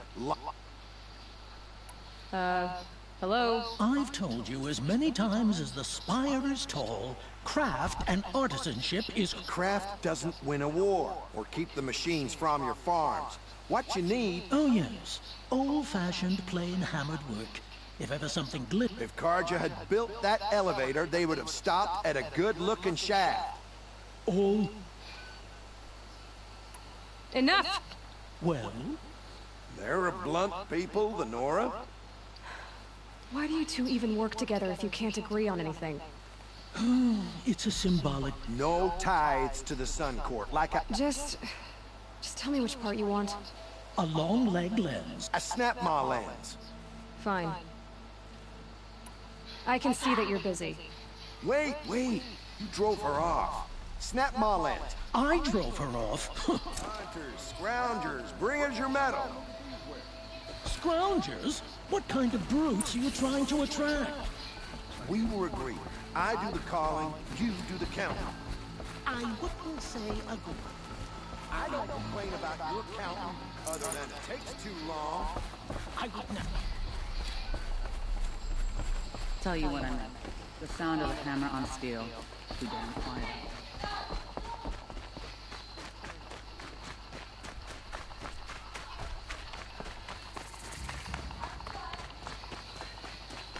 hello? I've told you as many times as the spire is tall, craft and artisanship is... Craft doesn't win a war, or keep the machines from your farms. What you need... Oh, yes. Old-fashioned, plain hammered work. If ever something If Karja had built that elevator, they would have stopped at a good-looking shaft. Oh... Enough! Well? They're a blunt people, the Nora. Why do you two even work together if you can't agree on anything? It's a symbolic... No tithes to the Sun Court, like a... Just tell me which part you want. A long leg lens. A snap ma lens. Fine. I can see that you're busy. Wait. You drove her off. Snap ma lens. I drove her off. Hunters, scroungers, bring us your metal. Scroungers? What kind of brutes are you trying to attract? We were agreed. I do the calling, you do the counting. I wouldn't say agree. I don't complain about your counting, other than it takes too long. I would never. Tell you what I meant. The sound of a hammer on steel. Too damn quiet.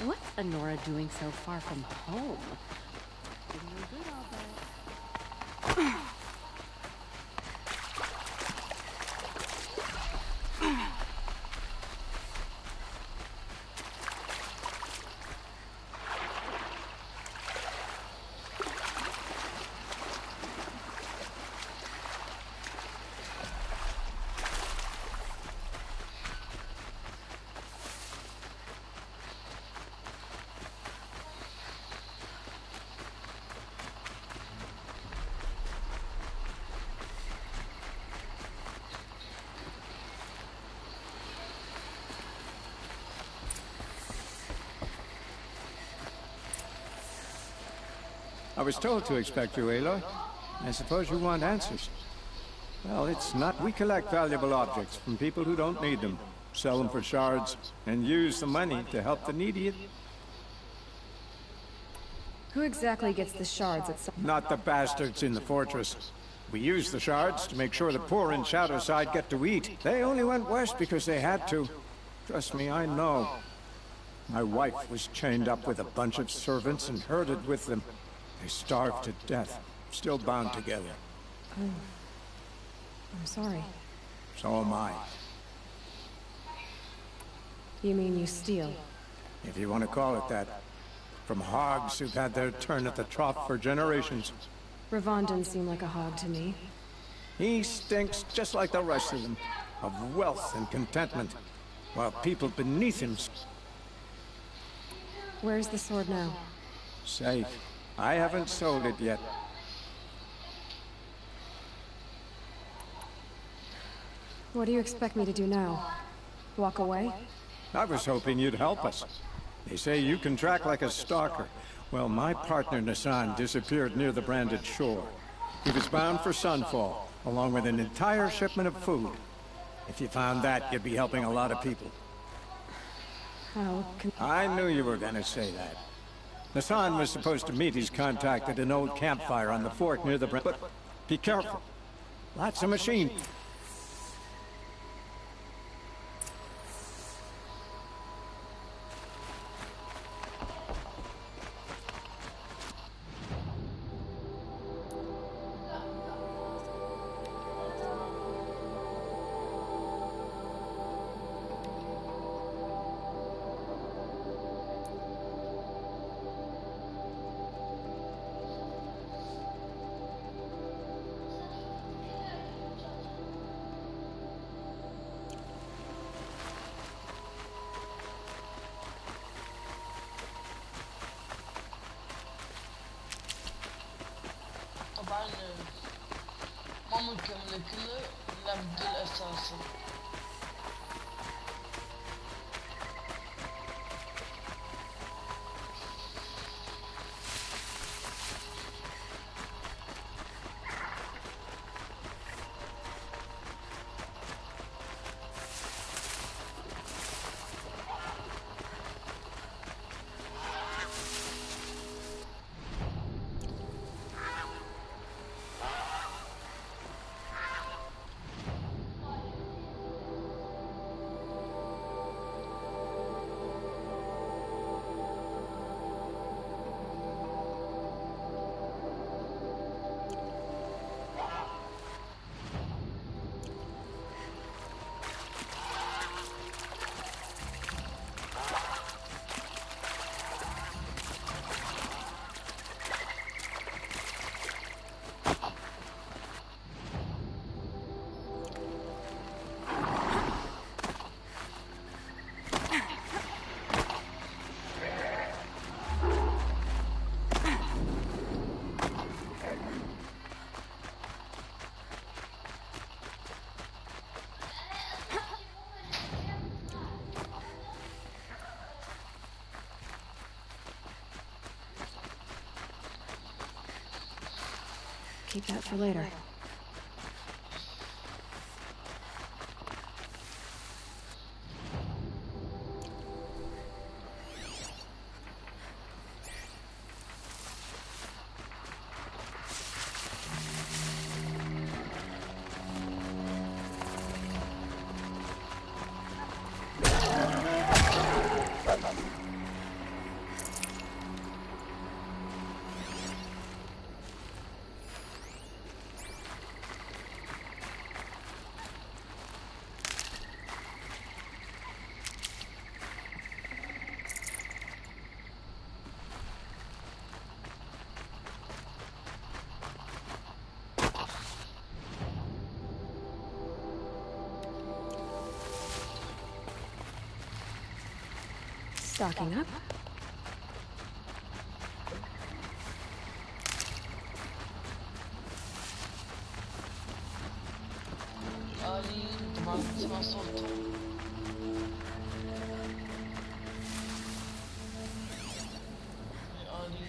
What's Honora doing so far from home? Didn't look good all day. I was told to expect you, Aloy. I suppose you want answers. Well, it's not. We collect valuable objects from people who don't need them, sell them for shards, and use the money to help the needy. Who exactly gets the shards at some... Not the bastards in the fortress. We use the shards to make sure the poor in Shadowside get to eat. They only went west because they had to. Trust me, I know. My wife was chained up with a bunch of servants and herded with them. They starved to death, still bound together. Oh. I'm sorry. So am I. You mean you steal? If you want to call it that. From hogs who've had their turn at the trough for generations. Ravon didn't seem like a hog to me. He stinks just like the rest of them, of wealth and contentment, while people beneath him... Where's the sword now? Safe. I haven't sold it yet. What do you expect me to do now? Walk away? I was hoping you'd help us. They say you can track like a stalker. Well, my partner Nassan disappeared near the branded shore. He was bound for Sunfall, along with an entire shipment of food. If you found that, you'd be helping a lot of people. How can... I knew you were gonna say that. Nassan was supposed to meet his contact at an old campfire on the fork near the brand. But be careful. Lots of machine. طبعا ما مكمل كله الا بدل اساسي. Keep that for later. Stocking up. آلي طبعا تسمع صوته. آلي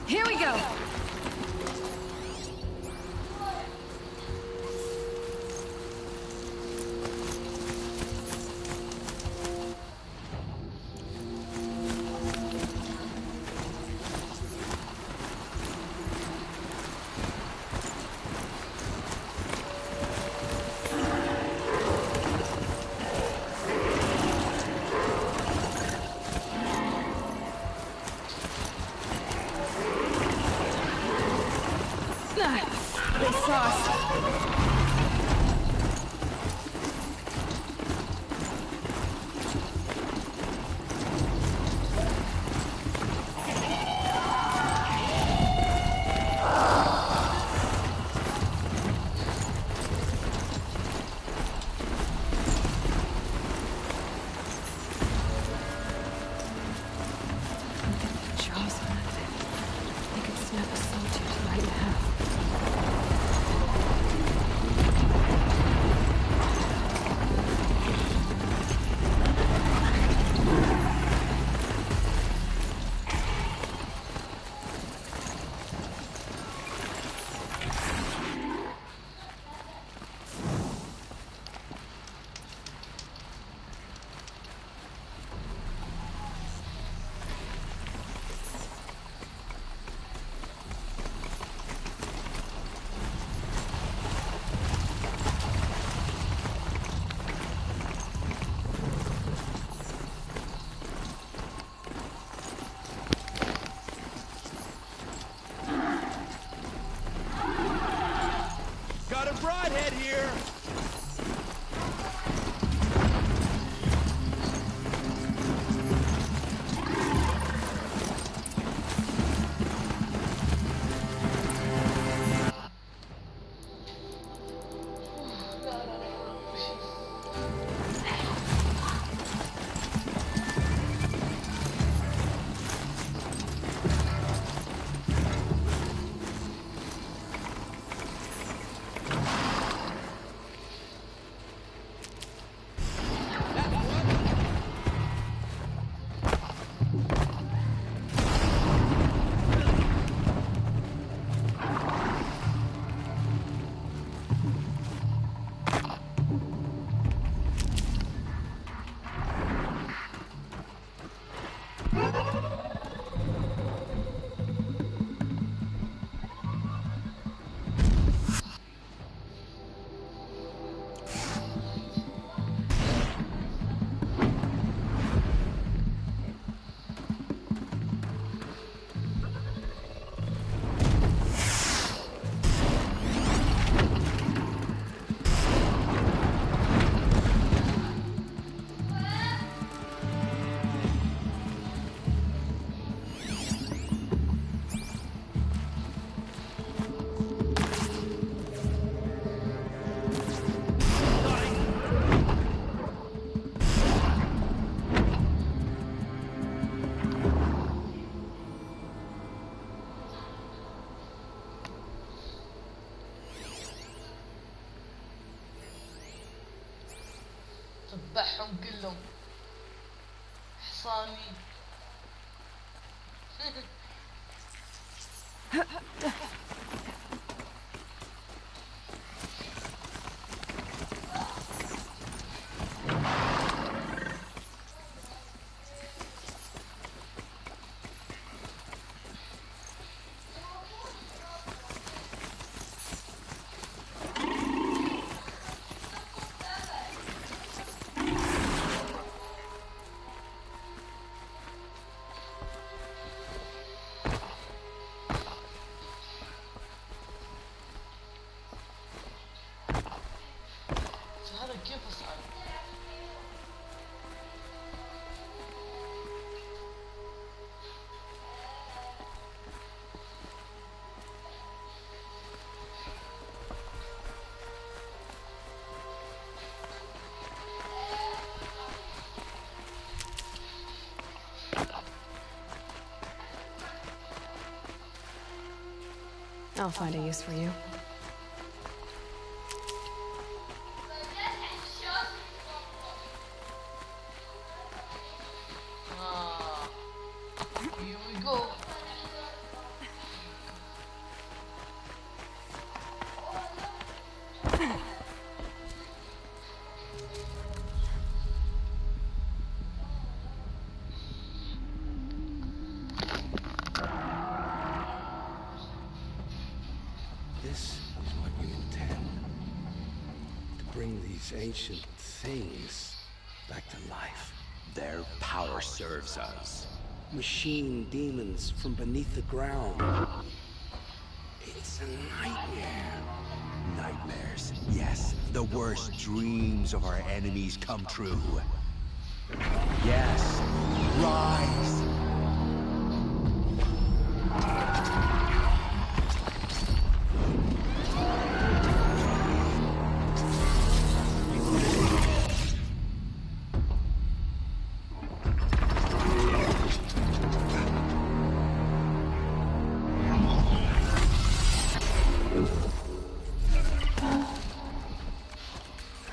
Here we go! They saw us. Jaws on that thing. They could snap a sawtooth right in half. Got a broadhead here! ذبحهم كلهم حصاني. هذا كيف I'll find a use for you. Here we go. This is what you intend. To bring these ancient things back to life. Their power serves us. Machine demons from beneath the ground. It's a nightmare. Nightmares, yes. The worst dreams of our enemies come true. Yes, rise!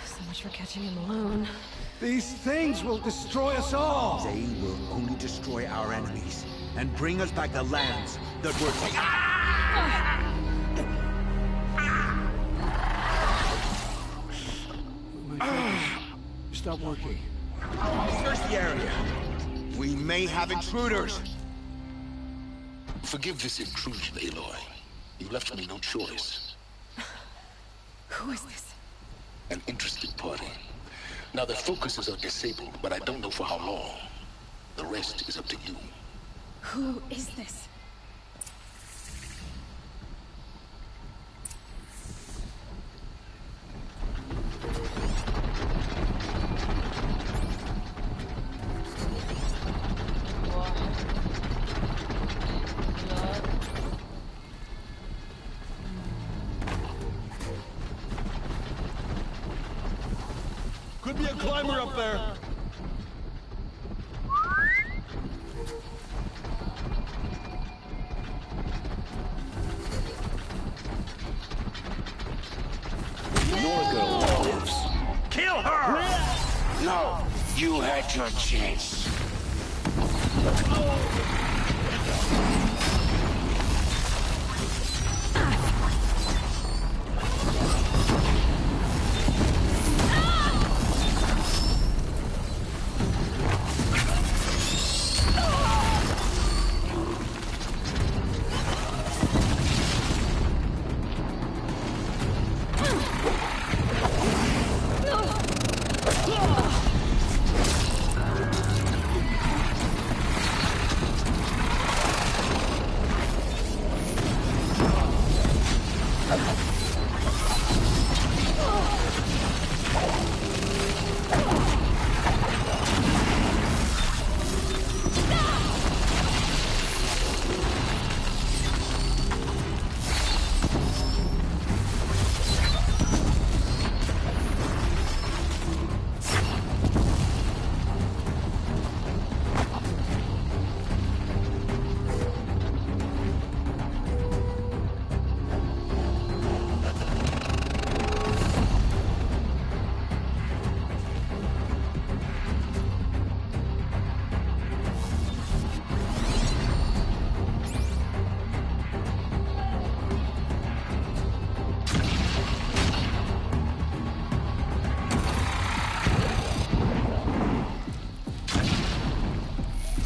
So much for catching him alone. These things will destroy us all! They will only destroy our enemies and bring us back the lands that were taken. My focus. Stop working. Search the area. We may have intruders. Forgive this intrusion, Aloy. You left me no choice. Who is this? An interesting party. Now their focuses are disabled, but I don't know for how long. The rest is up to you. Who is this? Could be a climber up there. Your girl lives. Kill her! No, you had your chance.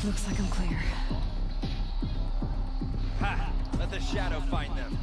Looks like I'm clear. Ha! Let the shadow find them.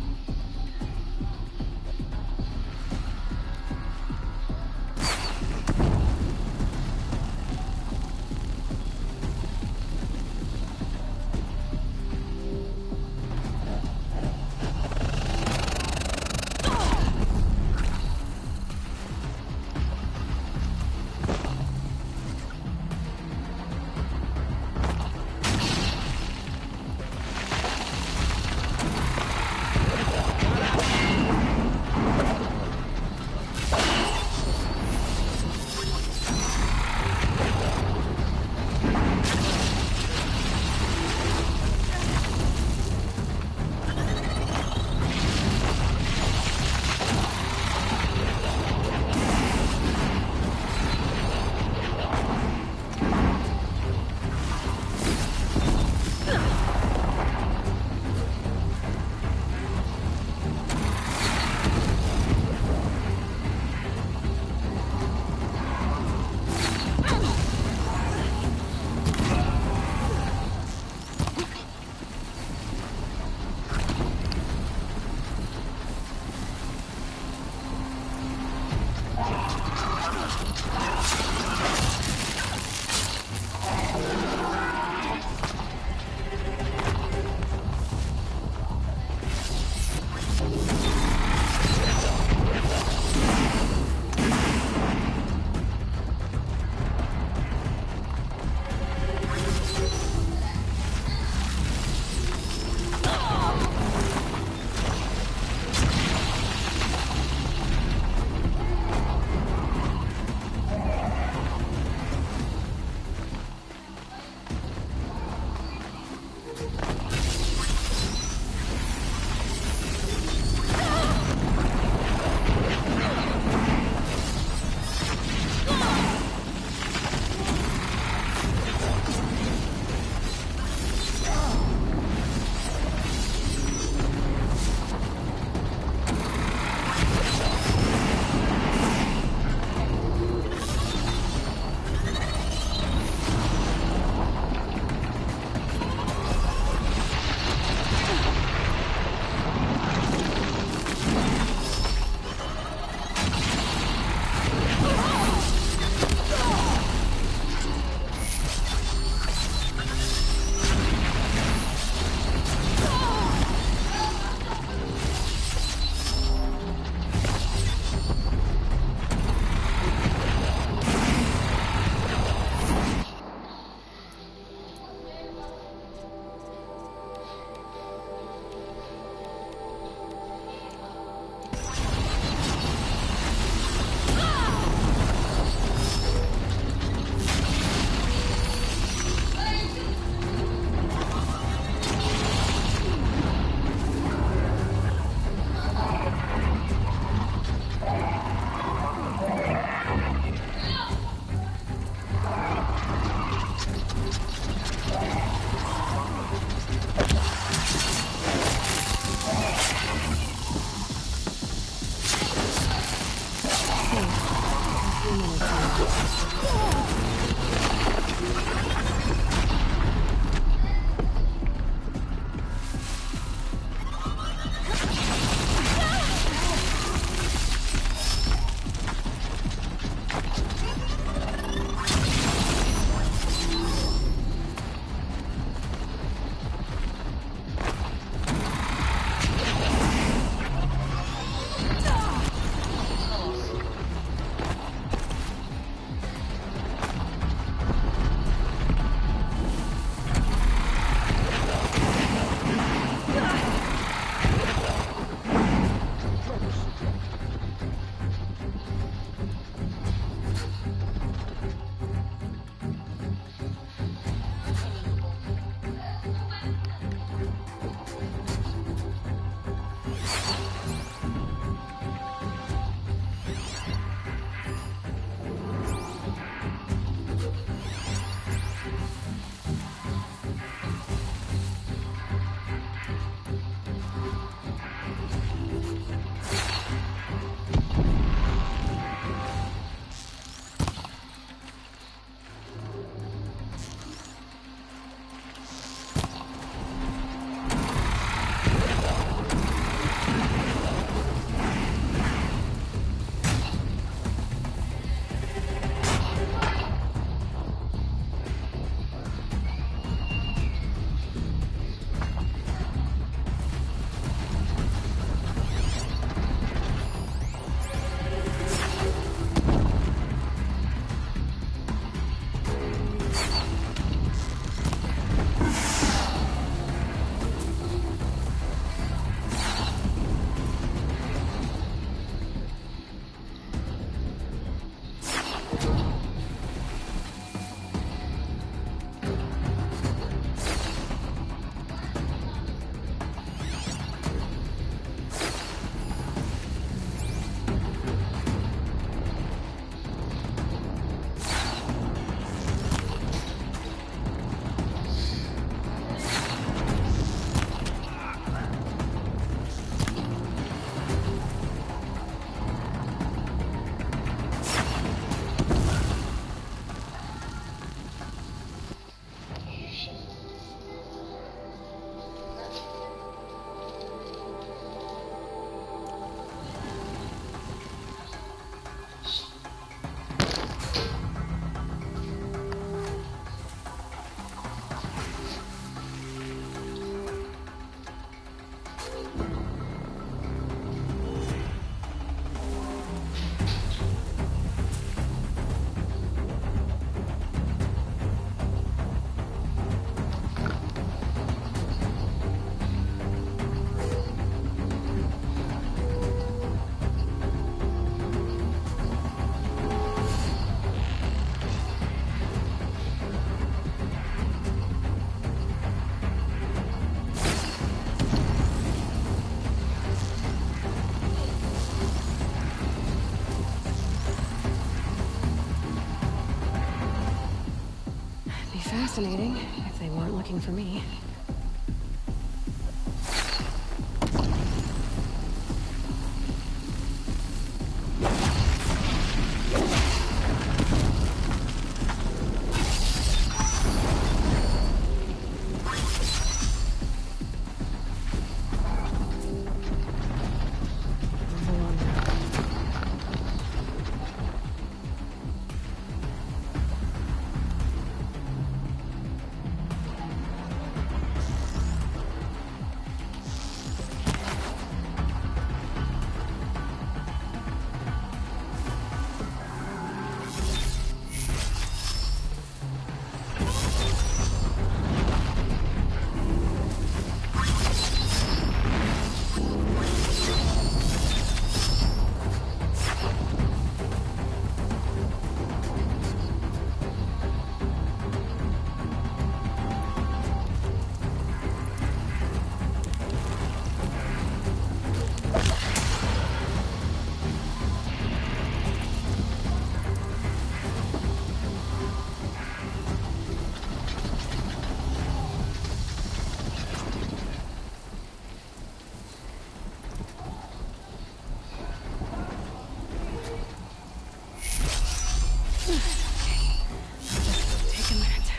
Fascinating, if they weren't looking for me. Just take a minute.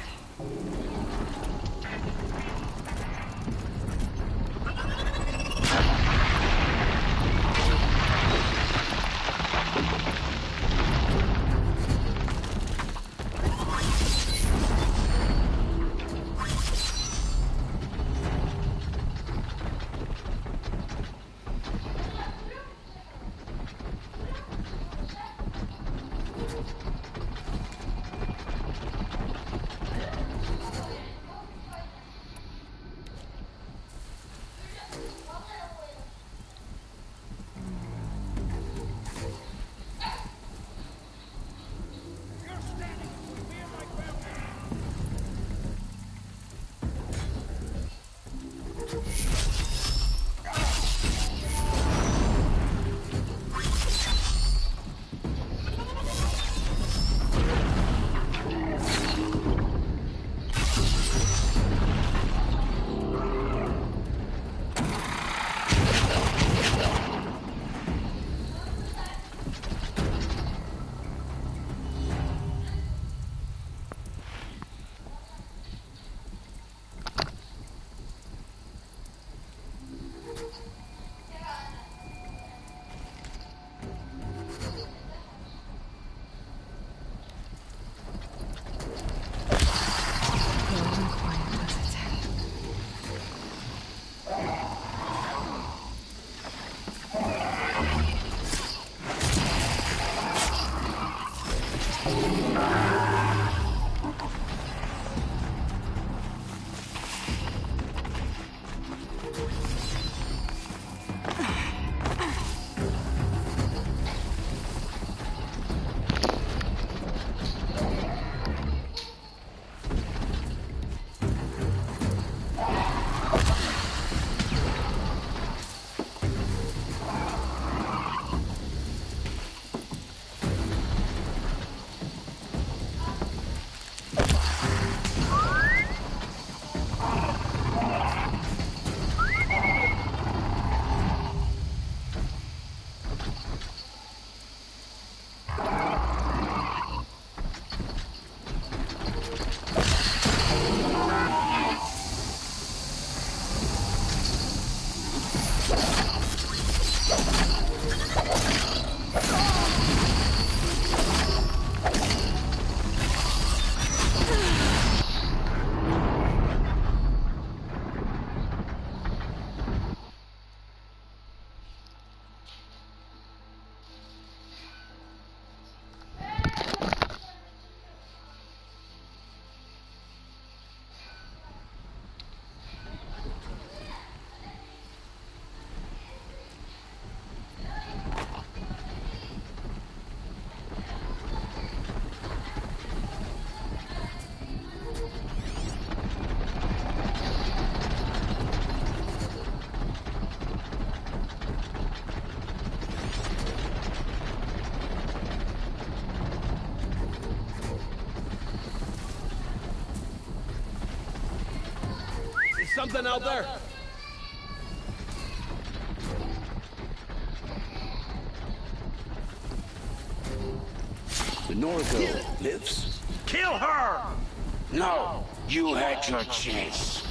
Something out there? The Norgo lives. Kill her! No, you had your chance.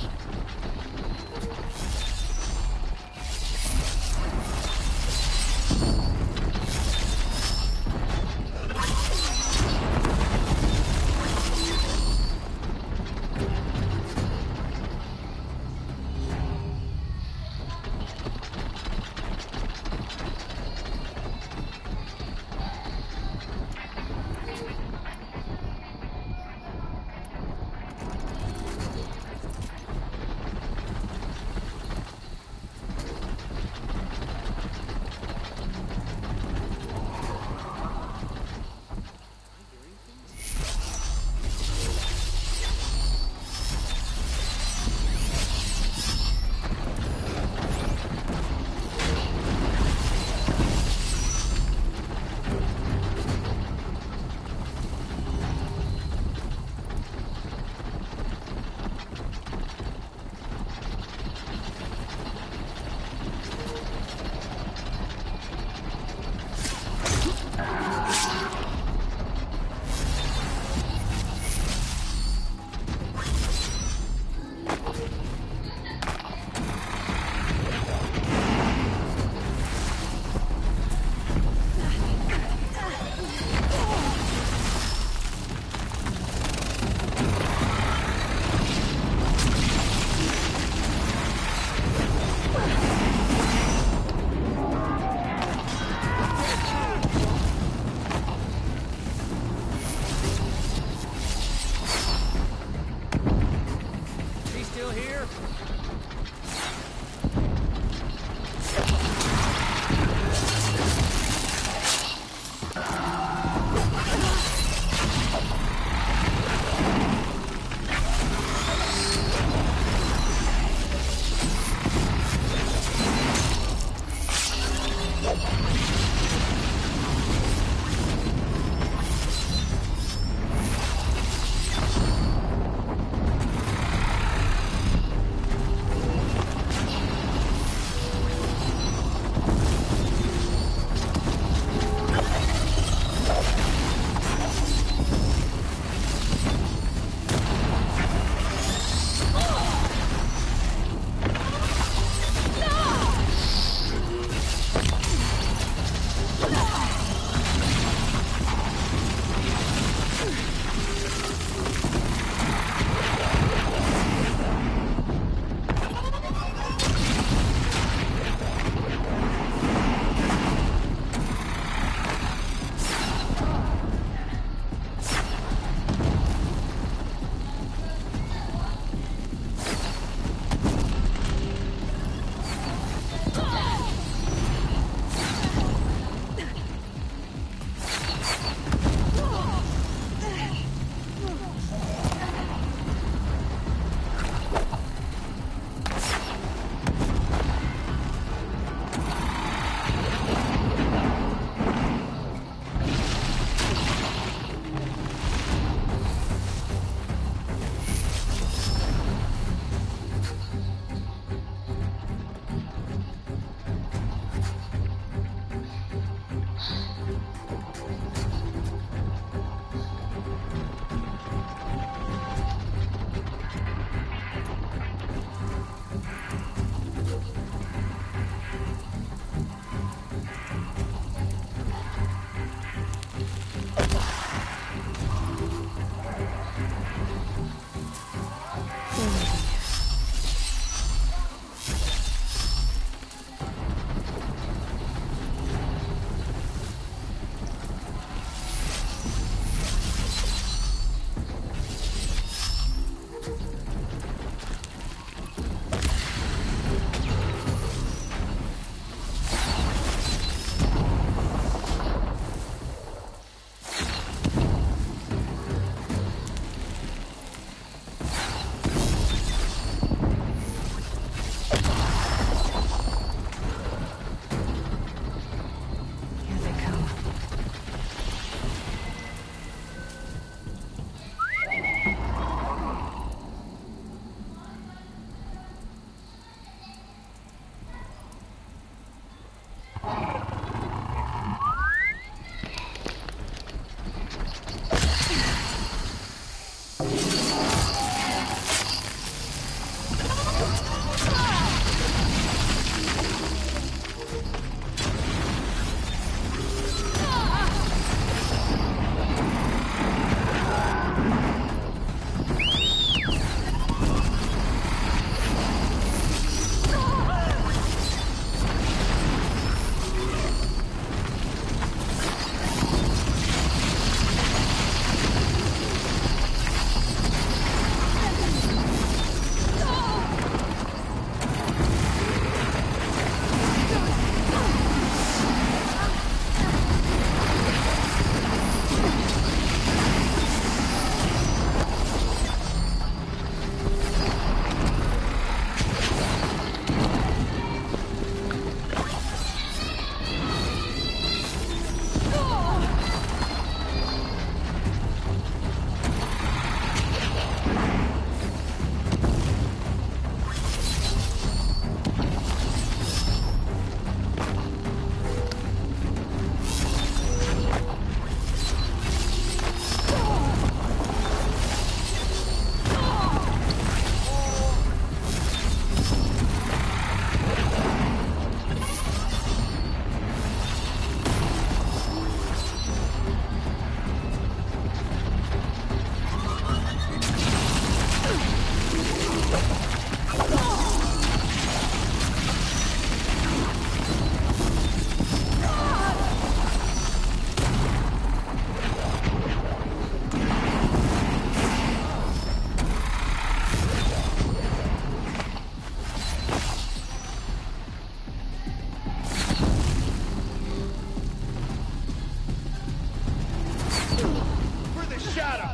shadow!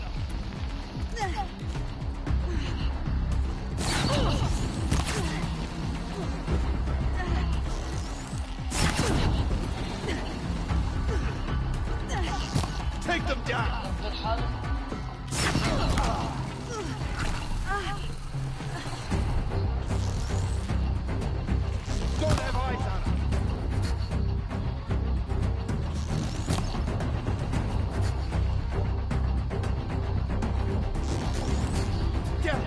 Take them down! Don't have eyes on them! Get him!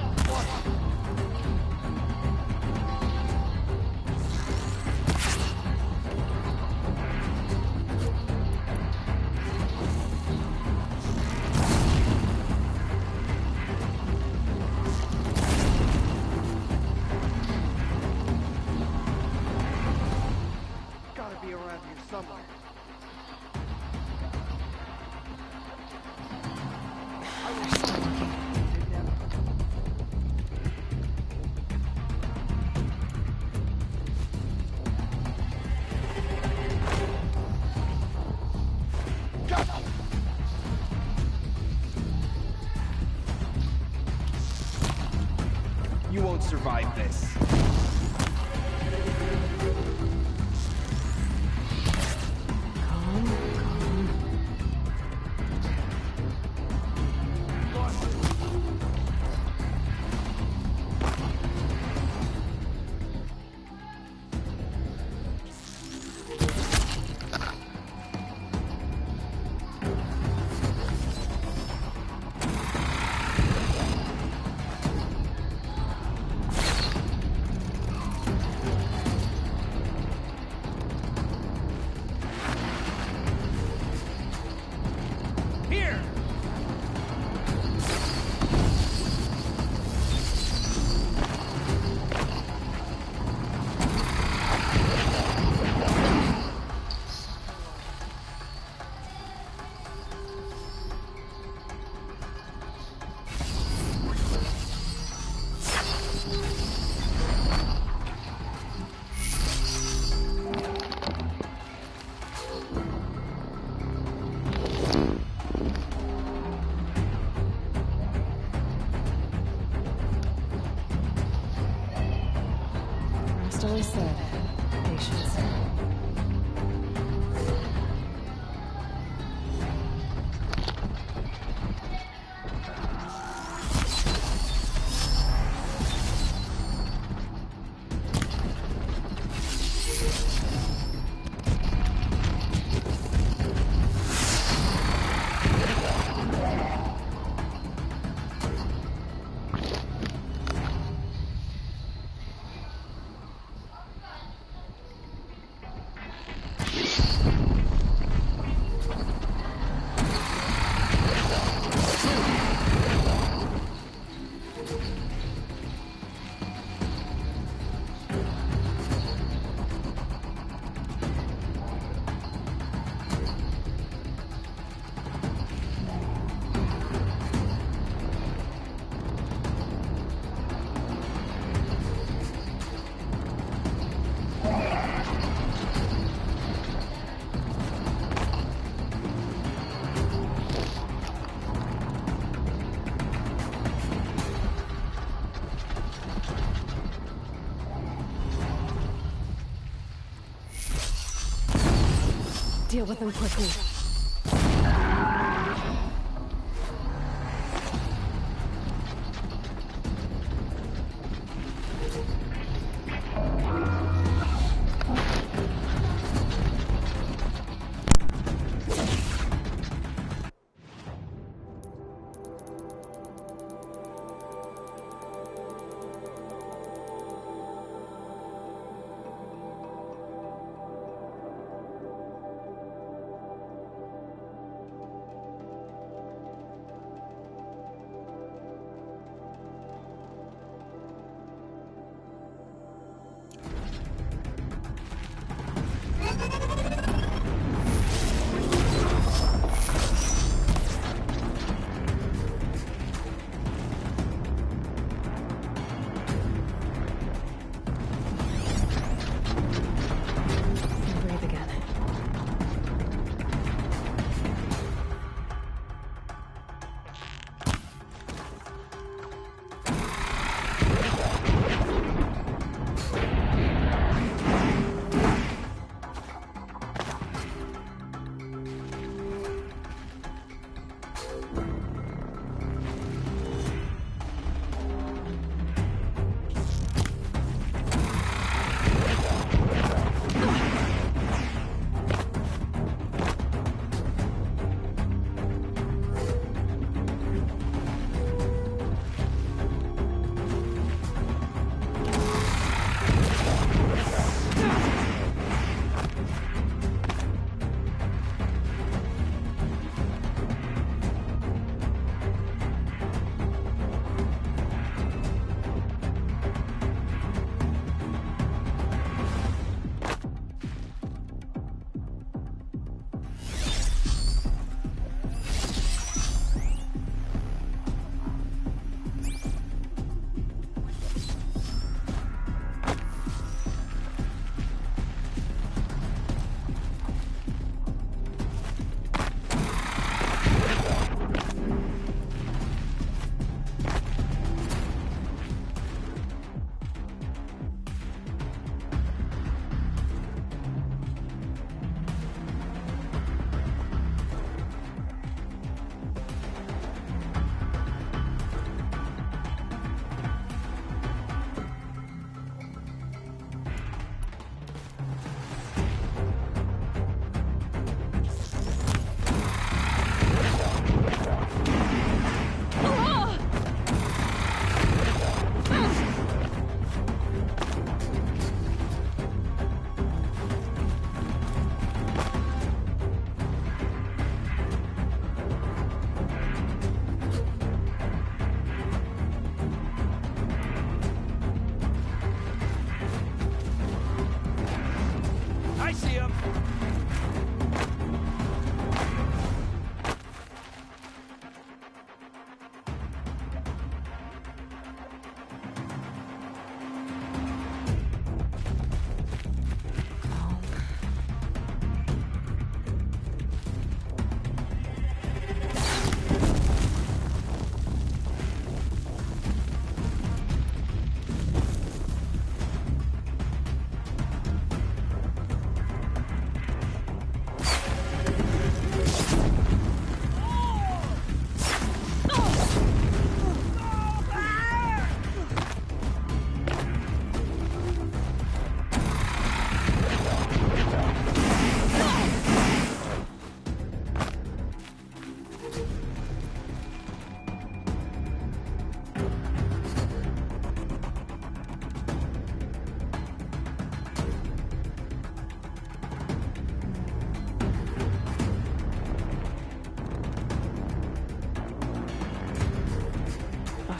Gotta be around here somewhere. You won't survive this. Here! Rest always said, patience. Deal with them quickly.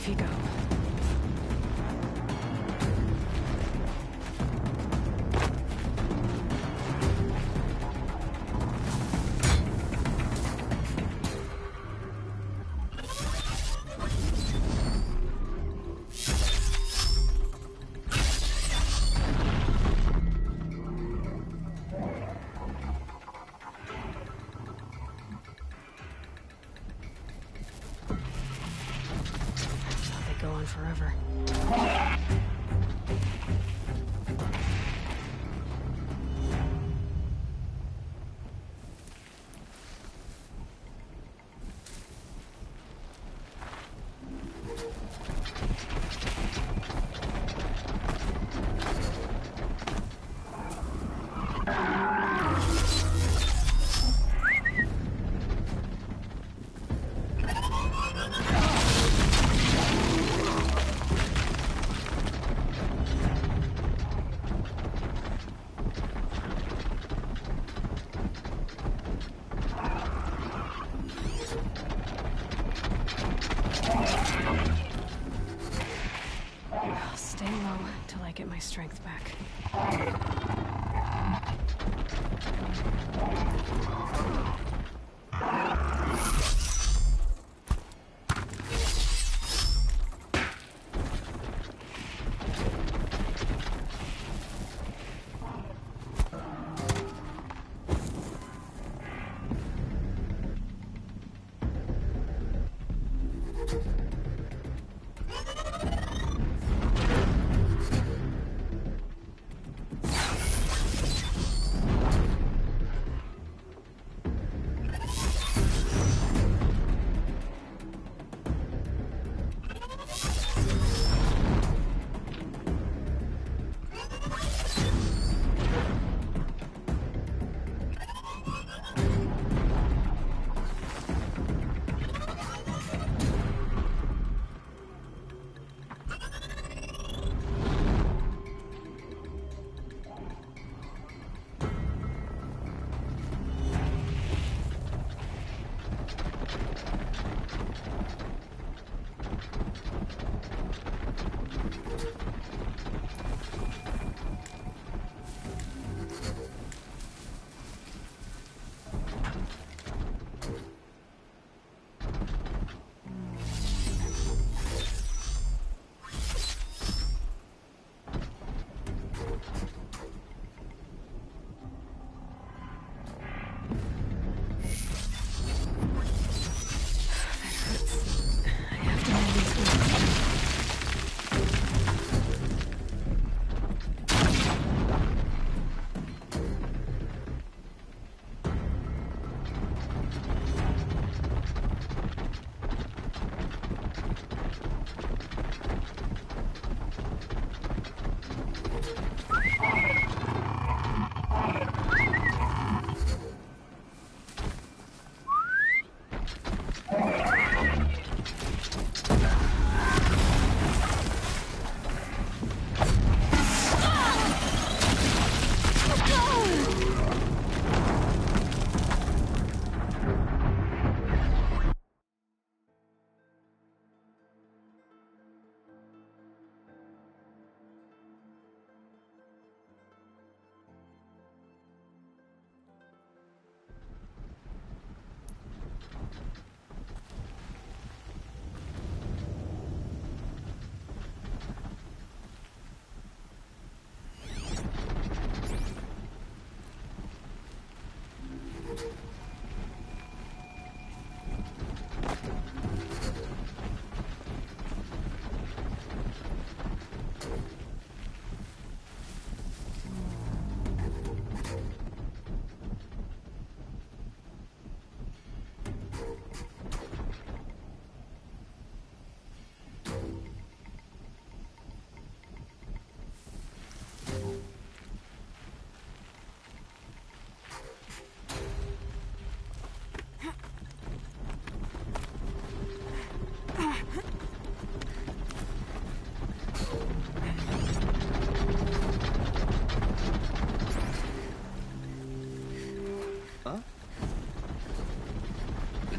Off you go. Go on forever. I'll stay low till I get my strength back.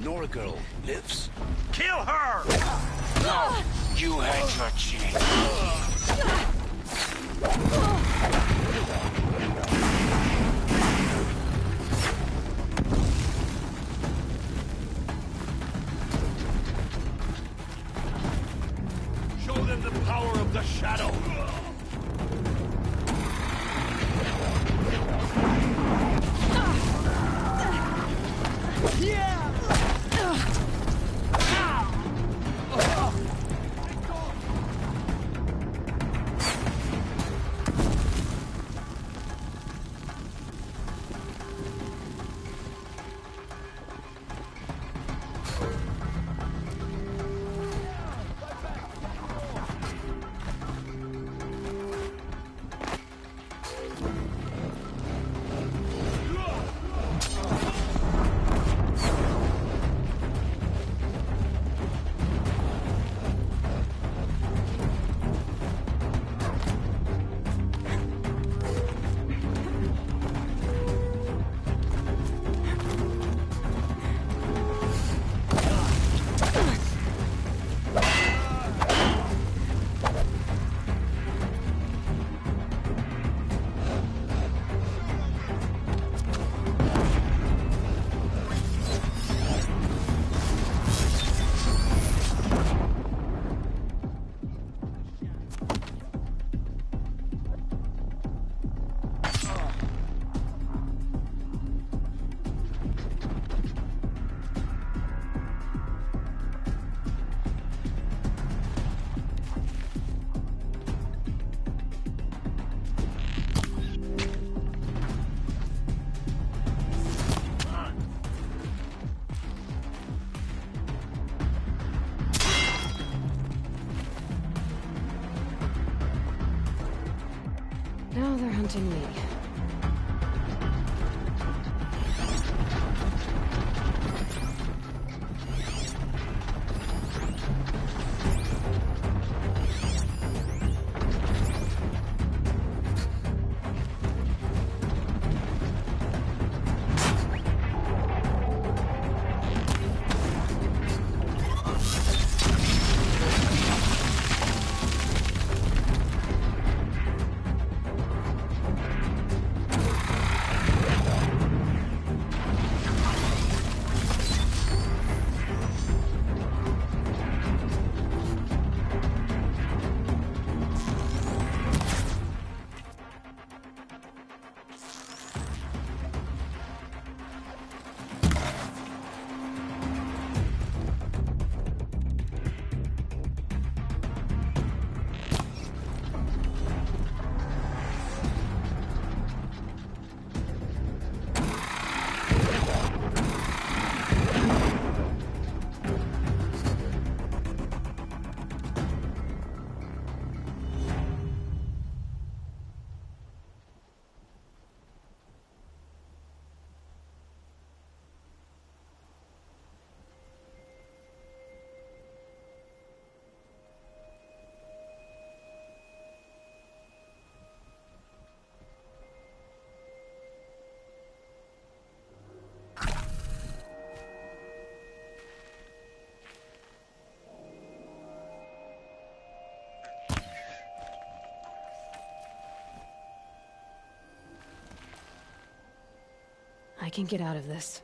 Nora girl lives. Kill her! No! You had your chance. Show them the power of the shadow. Now they're hunting me. I can get out of this.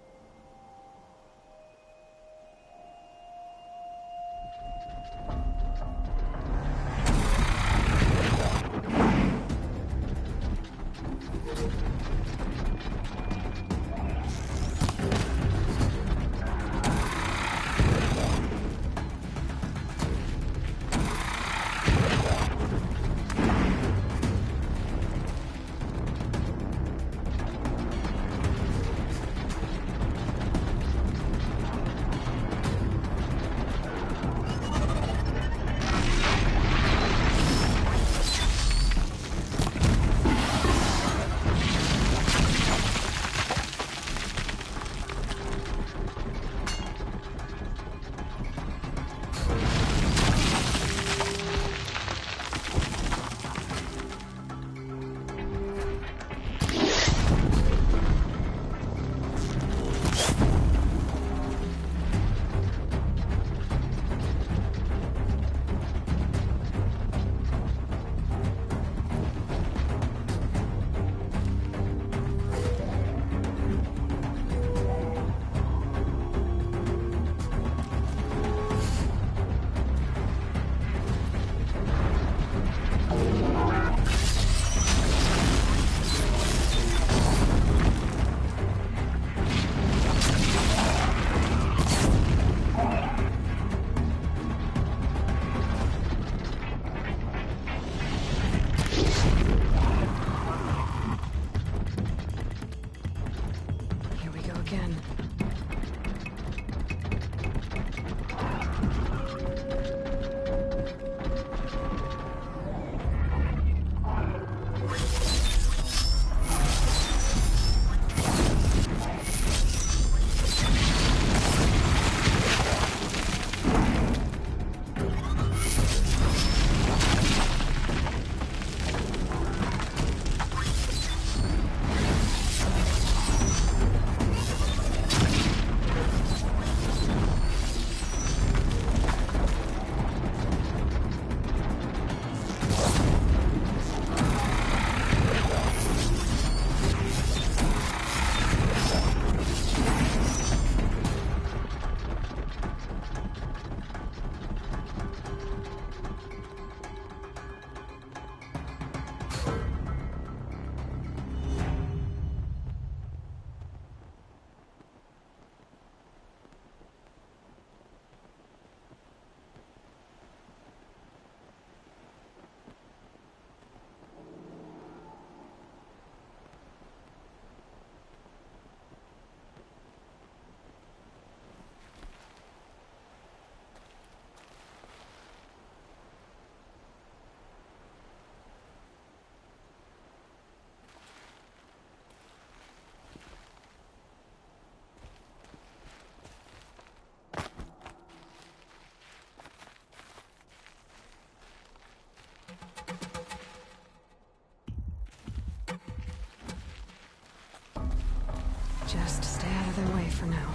for now.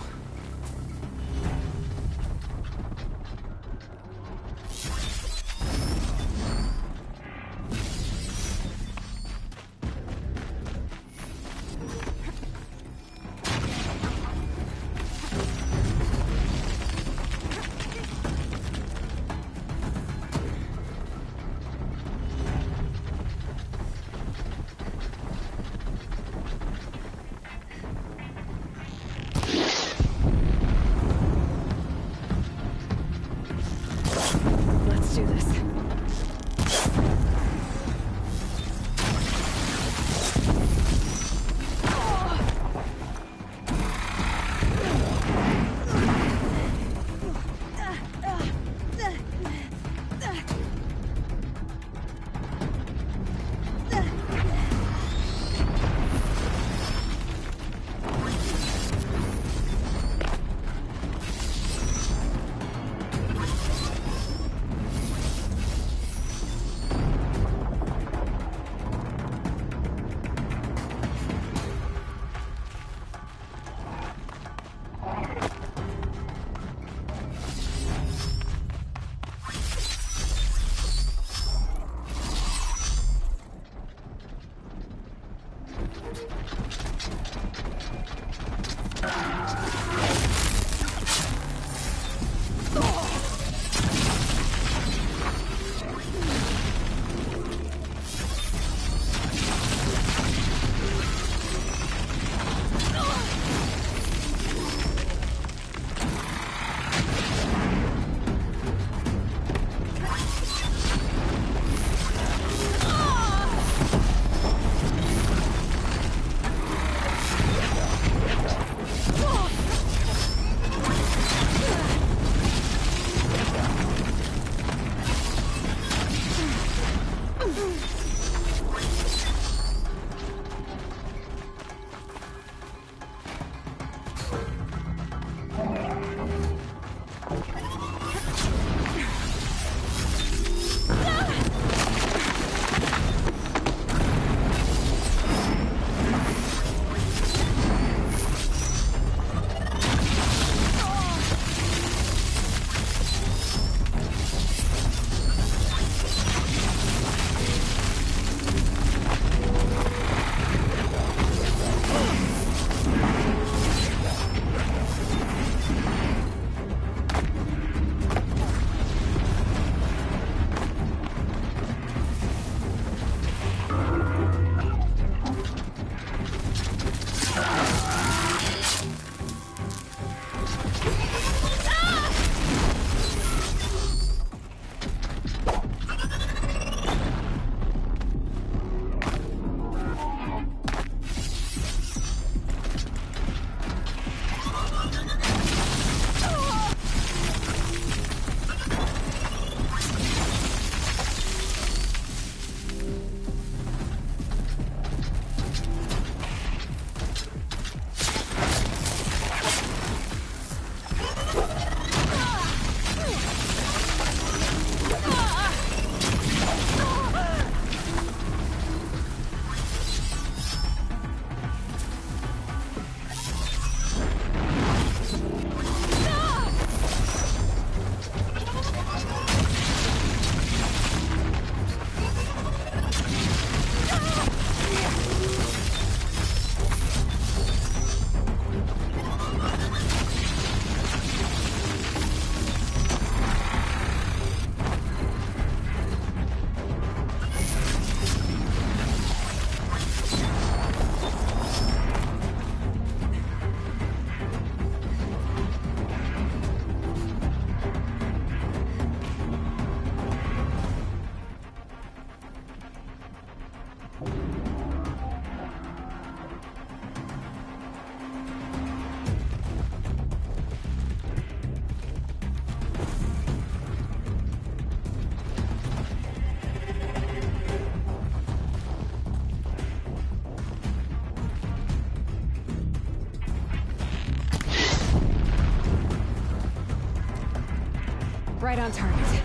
Let's do this. Right on target.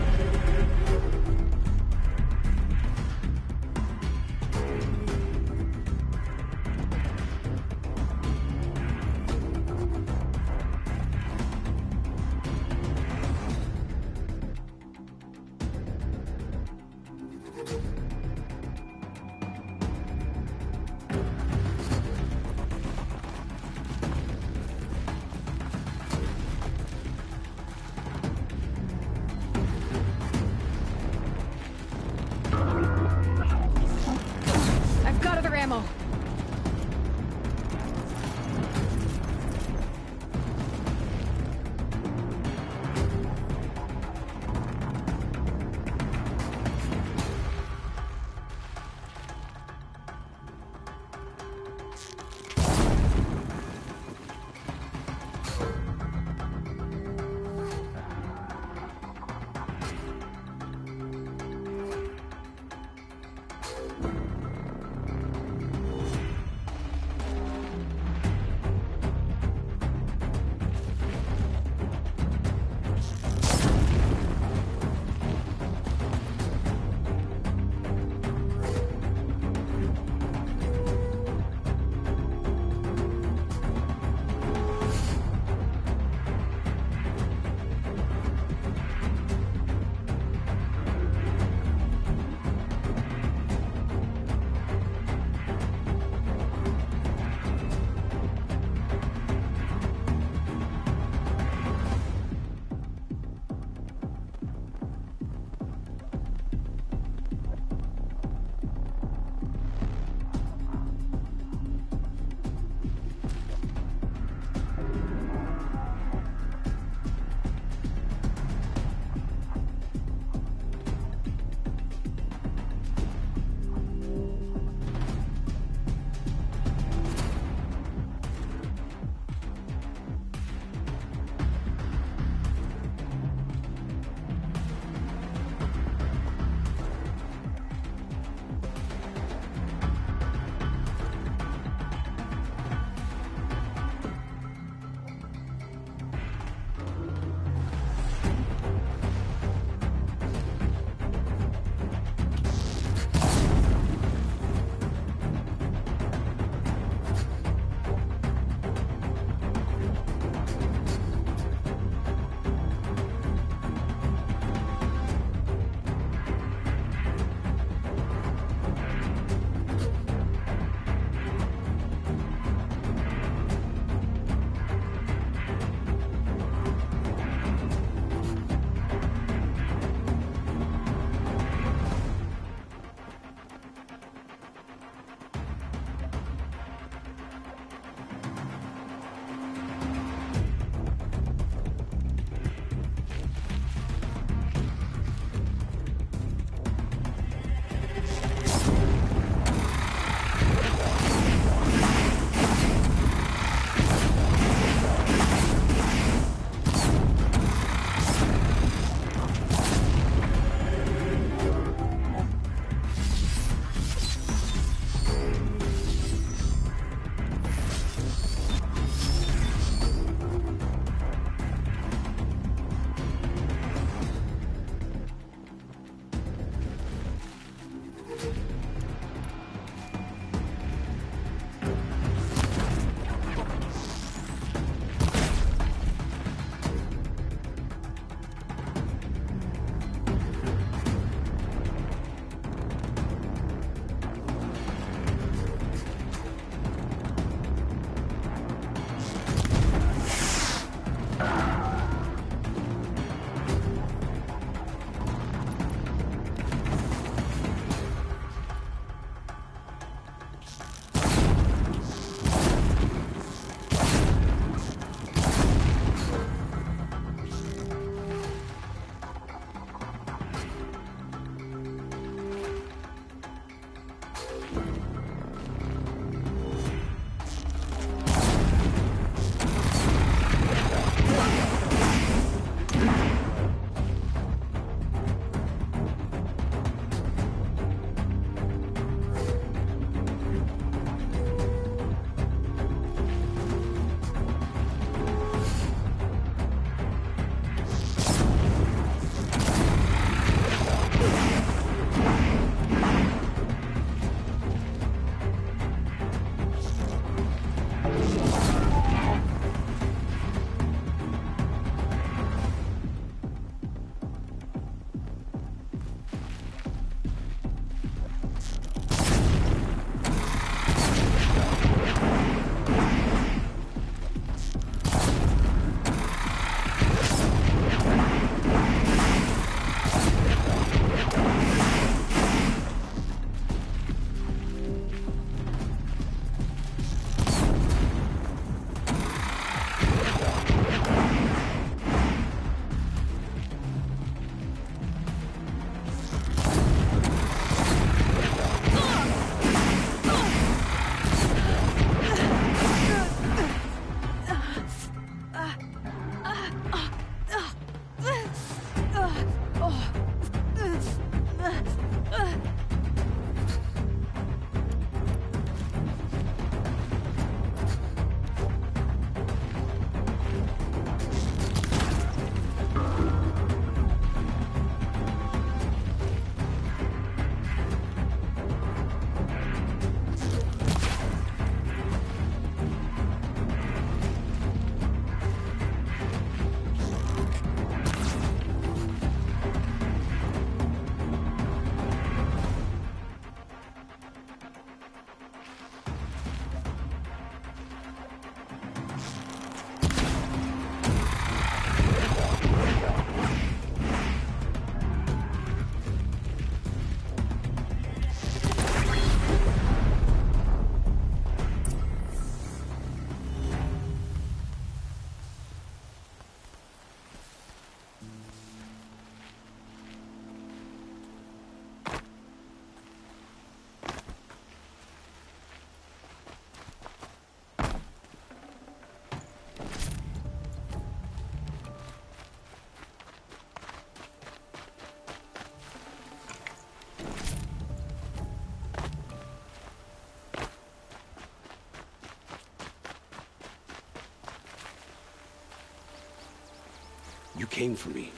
You came for me.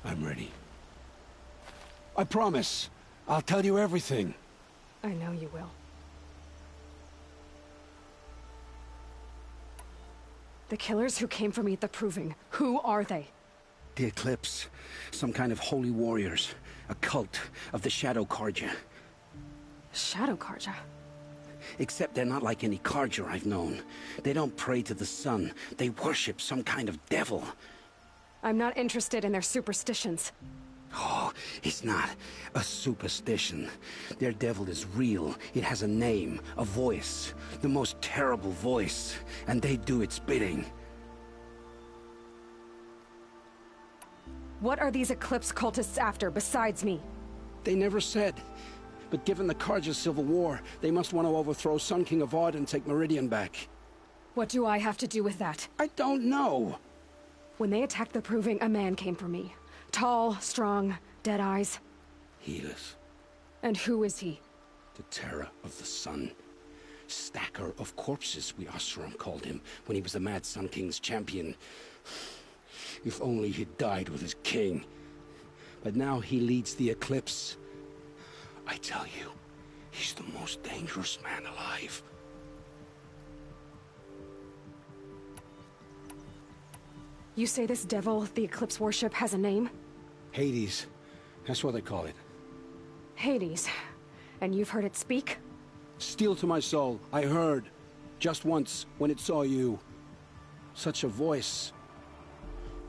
I'm ready. I promise. I'll tell you everything. I know you will. The killers who came for me at the Proving, who are they? The Eclipse. Some kind of holy warriors. A cult of the Shadow Carja. Shadow Carja? Except they're not like any Carja I've known. They don't pray to the sun. They worship some kind of devil. I'm not interested in their superstitions. Oh, it's not a superstition. Their devil is real. It has a name, a voice. The most terrible voice. And they do its bidding. What are these Eclipse cultists after, besides me? They never said. But given the Carja civil war, they must want to overthrow Sun King Avad and take Meridian back. What do I have to do with that? I don't know. When they attacked the Proving, a man came for me. Tall, strong, dead eyes. Helis. And who is he? The terror of the sun. Stacker of corpses, we Oseram called him, when he was the Mad Sun King's champion. If only he'd died with his king. But now he leads the Eclipse. I tell you, he's the most dangerous man alive. You say this devil the Eclipse worship has a name? Hades. That's what they call it. Hades. And you've heard it speak? Steel to my soul, I heard. Just once, when it saw you. Such a voice.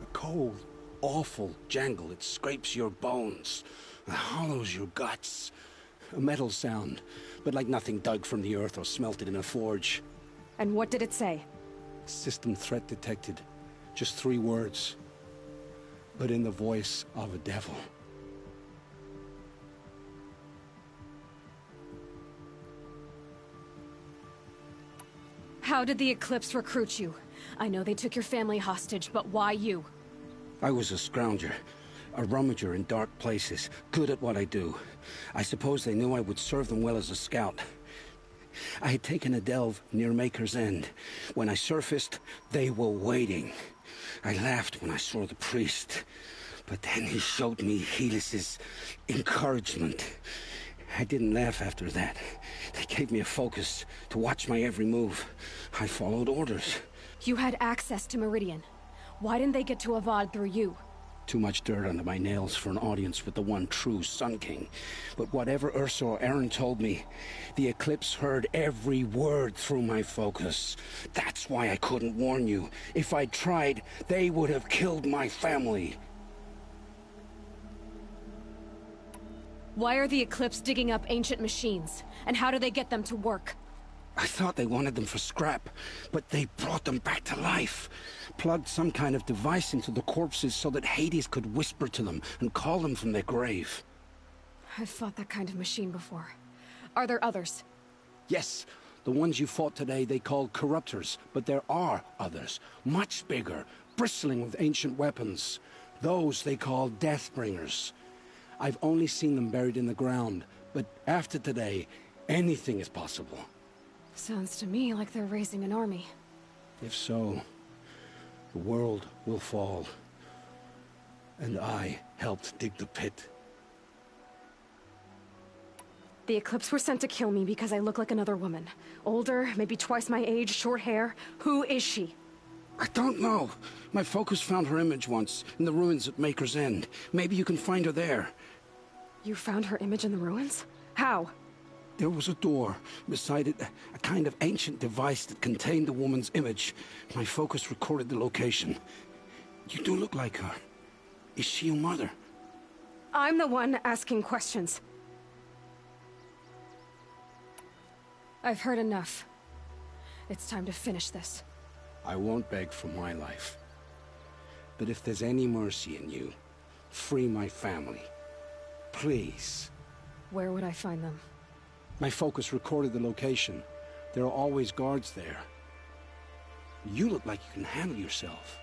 A cold, awful jangle. It scrapes your bones. It hollows your guts. A metal sound, but like nothing dug from the earth or smelted in a forge. And what did it say? System threat detected. Just 3 words. But in the voice of a devil. How did the Eclipse recruit you? I know they took your family hostage, but why you? I was a scrounger. A rummager in dark places. Good at what I do. I suppose they knew I would serve them well as a scout. I had taken a delve near Maker's End. When I surfaced, they were waiting. I laughed when I saw the priest. But then he showed me Helis's encouragement. I didn't laugh after that. They gave me a focus to watch my every move. I followed orders. You had access to Meridian. Why didn't they get to Avad through you? Too much dirt under my nails for an audience with the one true Sun King. But whatever Ursa or Aaron told me, the Eclipse heard every word through my focus. That's why I couldn't warn you. If I'd tried, they would have killed my family. Why are the Eclipse digging up ancient machines? And how do they get them to work? I thought they wanted them for scrap, but they brought them back to life. Plugged some kind of device into the corpses so that Hades could whisper to them and call them from their grave. I've fought that kind of machine before. Are there others? Yes, the ones you fought today they called corruptors, but there are others, much bigger, bristling with ancient weapons. Those they call Deathbringers. I've only seen them buried in the ground, but after today, anything is possible. Sounds to me like they're raising an army. If so, the world will fall. And I helped dig the pit. The Eclipse were sent to kill me because I look like another woman. Older, maybe twice my age, short hair. Who is she? I don't know. My focus found her image once, in the ruins at Maker's End. Maybe you can find her there. You found her image in the ruins? How? There was a door. Beside it, a kind of ancient device that contained the woman's image. My focus recorded the location. You do look like her. Is she your mother? I'm the one asking questions. I've heard enough. It's time to finish this. I won't beg for my life. But if there's any mercy in you, free my family. Please. Where would I find them? My focus recorded the location. There are always guards there. You look like you can handle yourself.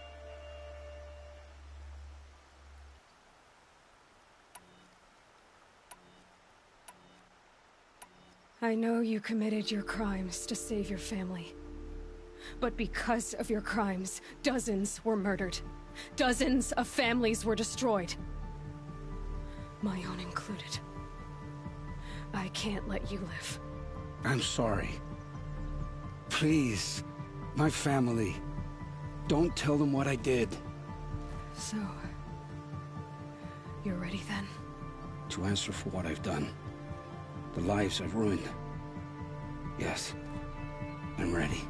I know you committed your crimes to save your family. But because of your crimes, dozens were murdered. Dozens of families were destroyed. My own included. I can't let you live. I'm sorry. Please, my family. Don't tell them what I did. So... you're ready then? To answer for what I've done. The lives I've ruined. Yes. I'm ready.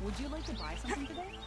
Would you like to buy something today?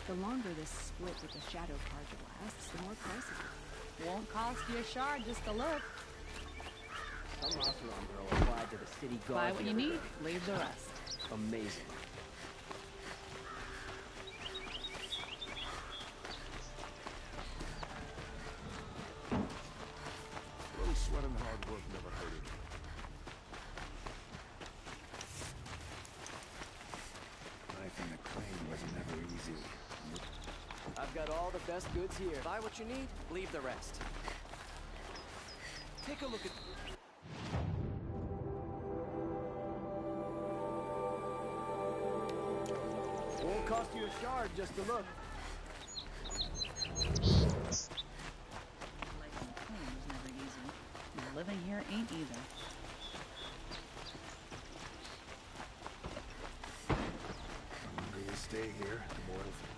The longer this split with the shadow carja lasts, the more prices will be. Won't cost you a shard just to look. Some restaurant girl applied to the city guard. Buy what you need, leave the rest. Amazing. A little sweat and hard work never hurted. Life in the crane was never easy. I've got all the best goods here. Buy what you need, leave the rest. Take a look at... Won't cost you a shard just to look. Life in the crane was never easy. And living here ain't either. The longer you stay here, the more it'll